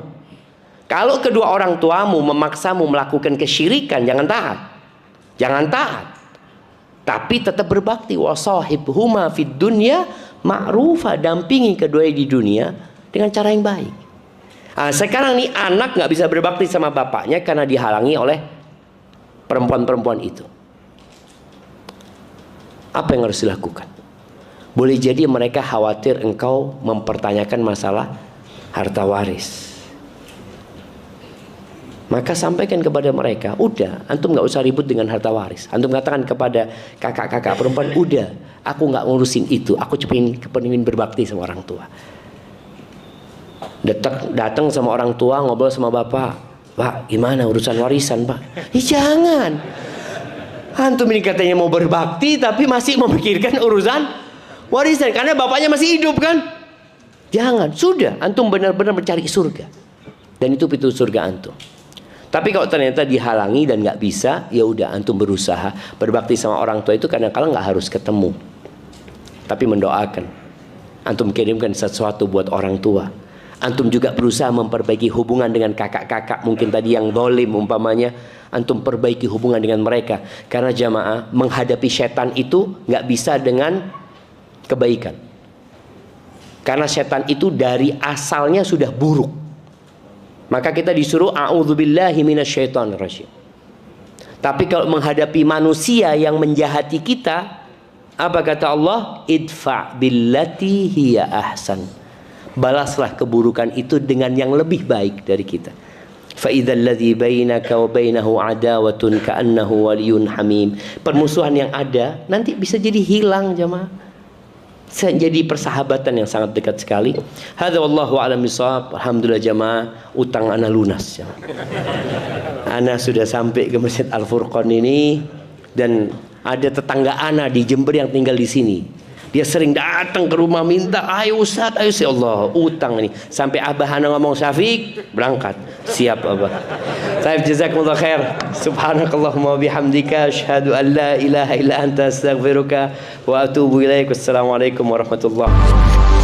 Kalau kedua orang tuamu memaksamu melakukan kesyirikan, jangan taat. Jangan taat. Tapi tetap berbakti. Wa sahibhuma fid dunya ma'rufa, dampingi keduanya di dunia dengan cara yang baik. Sekarang nih anak nggak bisa berbakti sama bapaknya karena dihalangi oleh perempuan-perempuan itu. Apa yang harus dilakukan? Boleh jadi mereka khawatir engkau mempertanyakan masalah harta waris. Maka sampaikan kepada mereka, udah, antum nggak usah ribut dengan harta waris. Antum katakan kepada kakak-kakak perempuan, udah, aku nggak ngurusin itu. Aku cuma ingin berbakti sama orang tua. Datang sama orang tua, ngobrol sama bapak, Pak, gimana urusan warisan, Pak? Jangan. Antum ini katanya mau berbakti, tapi masih memikirkan urusan warisan karena bapaknya masih hidup kan? Jangan. Sudah, antum benar-benar mencari surga, dan itu pintu surga antum. Tapi kalau ternyata dihalangi dan nggak bisa, ya udah, antum berusaha berbakti sama orang tua itu kadang-kadang nggak harus ketemu, tapi mendoakan. Antum kirimkan sesuatu buat orang tua. Antum juga berusaha memperbaiki hubungan dengan kakak-kakak mungkin tadi yang dolim umpamanya. Antum perbaiki hubungan dengan mereka. Karena jamaah, menghadapi setan itu nggak bisa dengan kebaikan. Karena setan itu dari asalnya sudah buruk. Maka kita disuruh a'udzubillahi minasyaitonirrajim. Tapi kalau menghadapi manusia yang menjahati kita, apa kata Allah? Idfa billati hiya ahsan. Balaslah keburukan itu dengan yang lebih baik dari kita. Fa idzal ladzi bainaka wa bainahu adawatun ka'annahu waliyyun hamim. Permusuhan yang ada nanti bisa jadi hilang jamaah. Jadi persahabatan yang sangat dekat sekali. Hadza wallahu a'lam bishawab. Alhamdulillah jamaah, utang ana lunas jamaah. Ana sudah sampai ke Masjid Al Furqan ini, dan ada tetangga ana di Jember yang tinggal di sini. Dia sering datang ke rumah minta, ayo Ustaz, ayo ya Allah, utang ini. Sampai Abah ana ngomong, Syafiq, berangkat. Siap Abah. Taib, jazakumullah khair. Subhanakallahumma bihamdika asyhadu an la ilaha illa anta astaghfiruka wa atubu ilaik. Wassalamualaikum warahmatullahi wabarakatuh.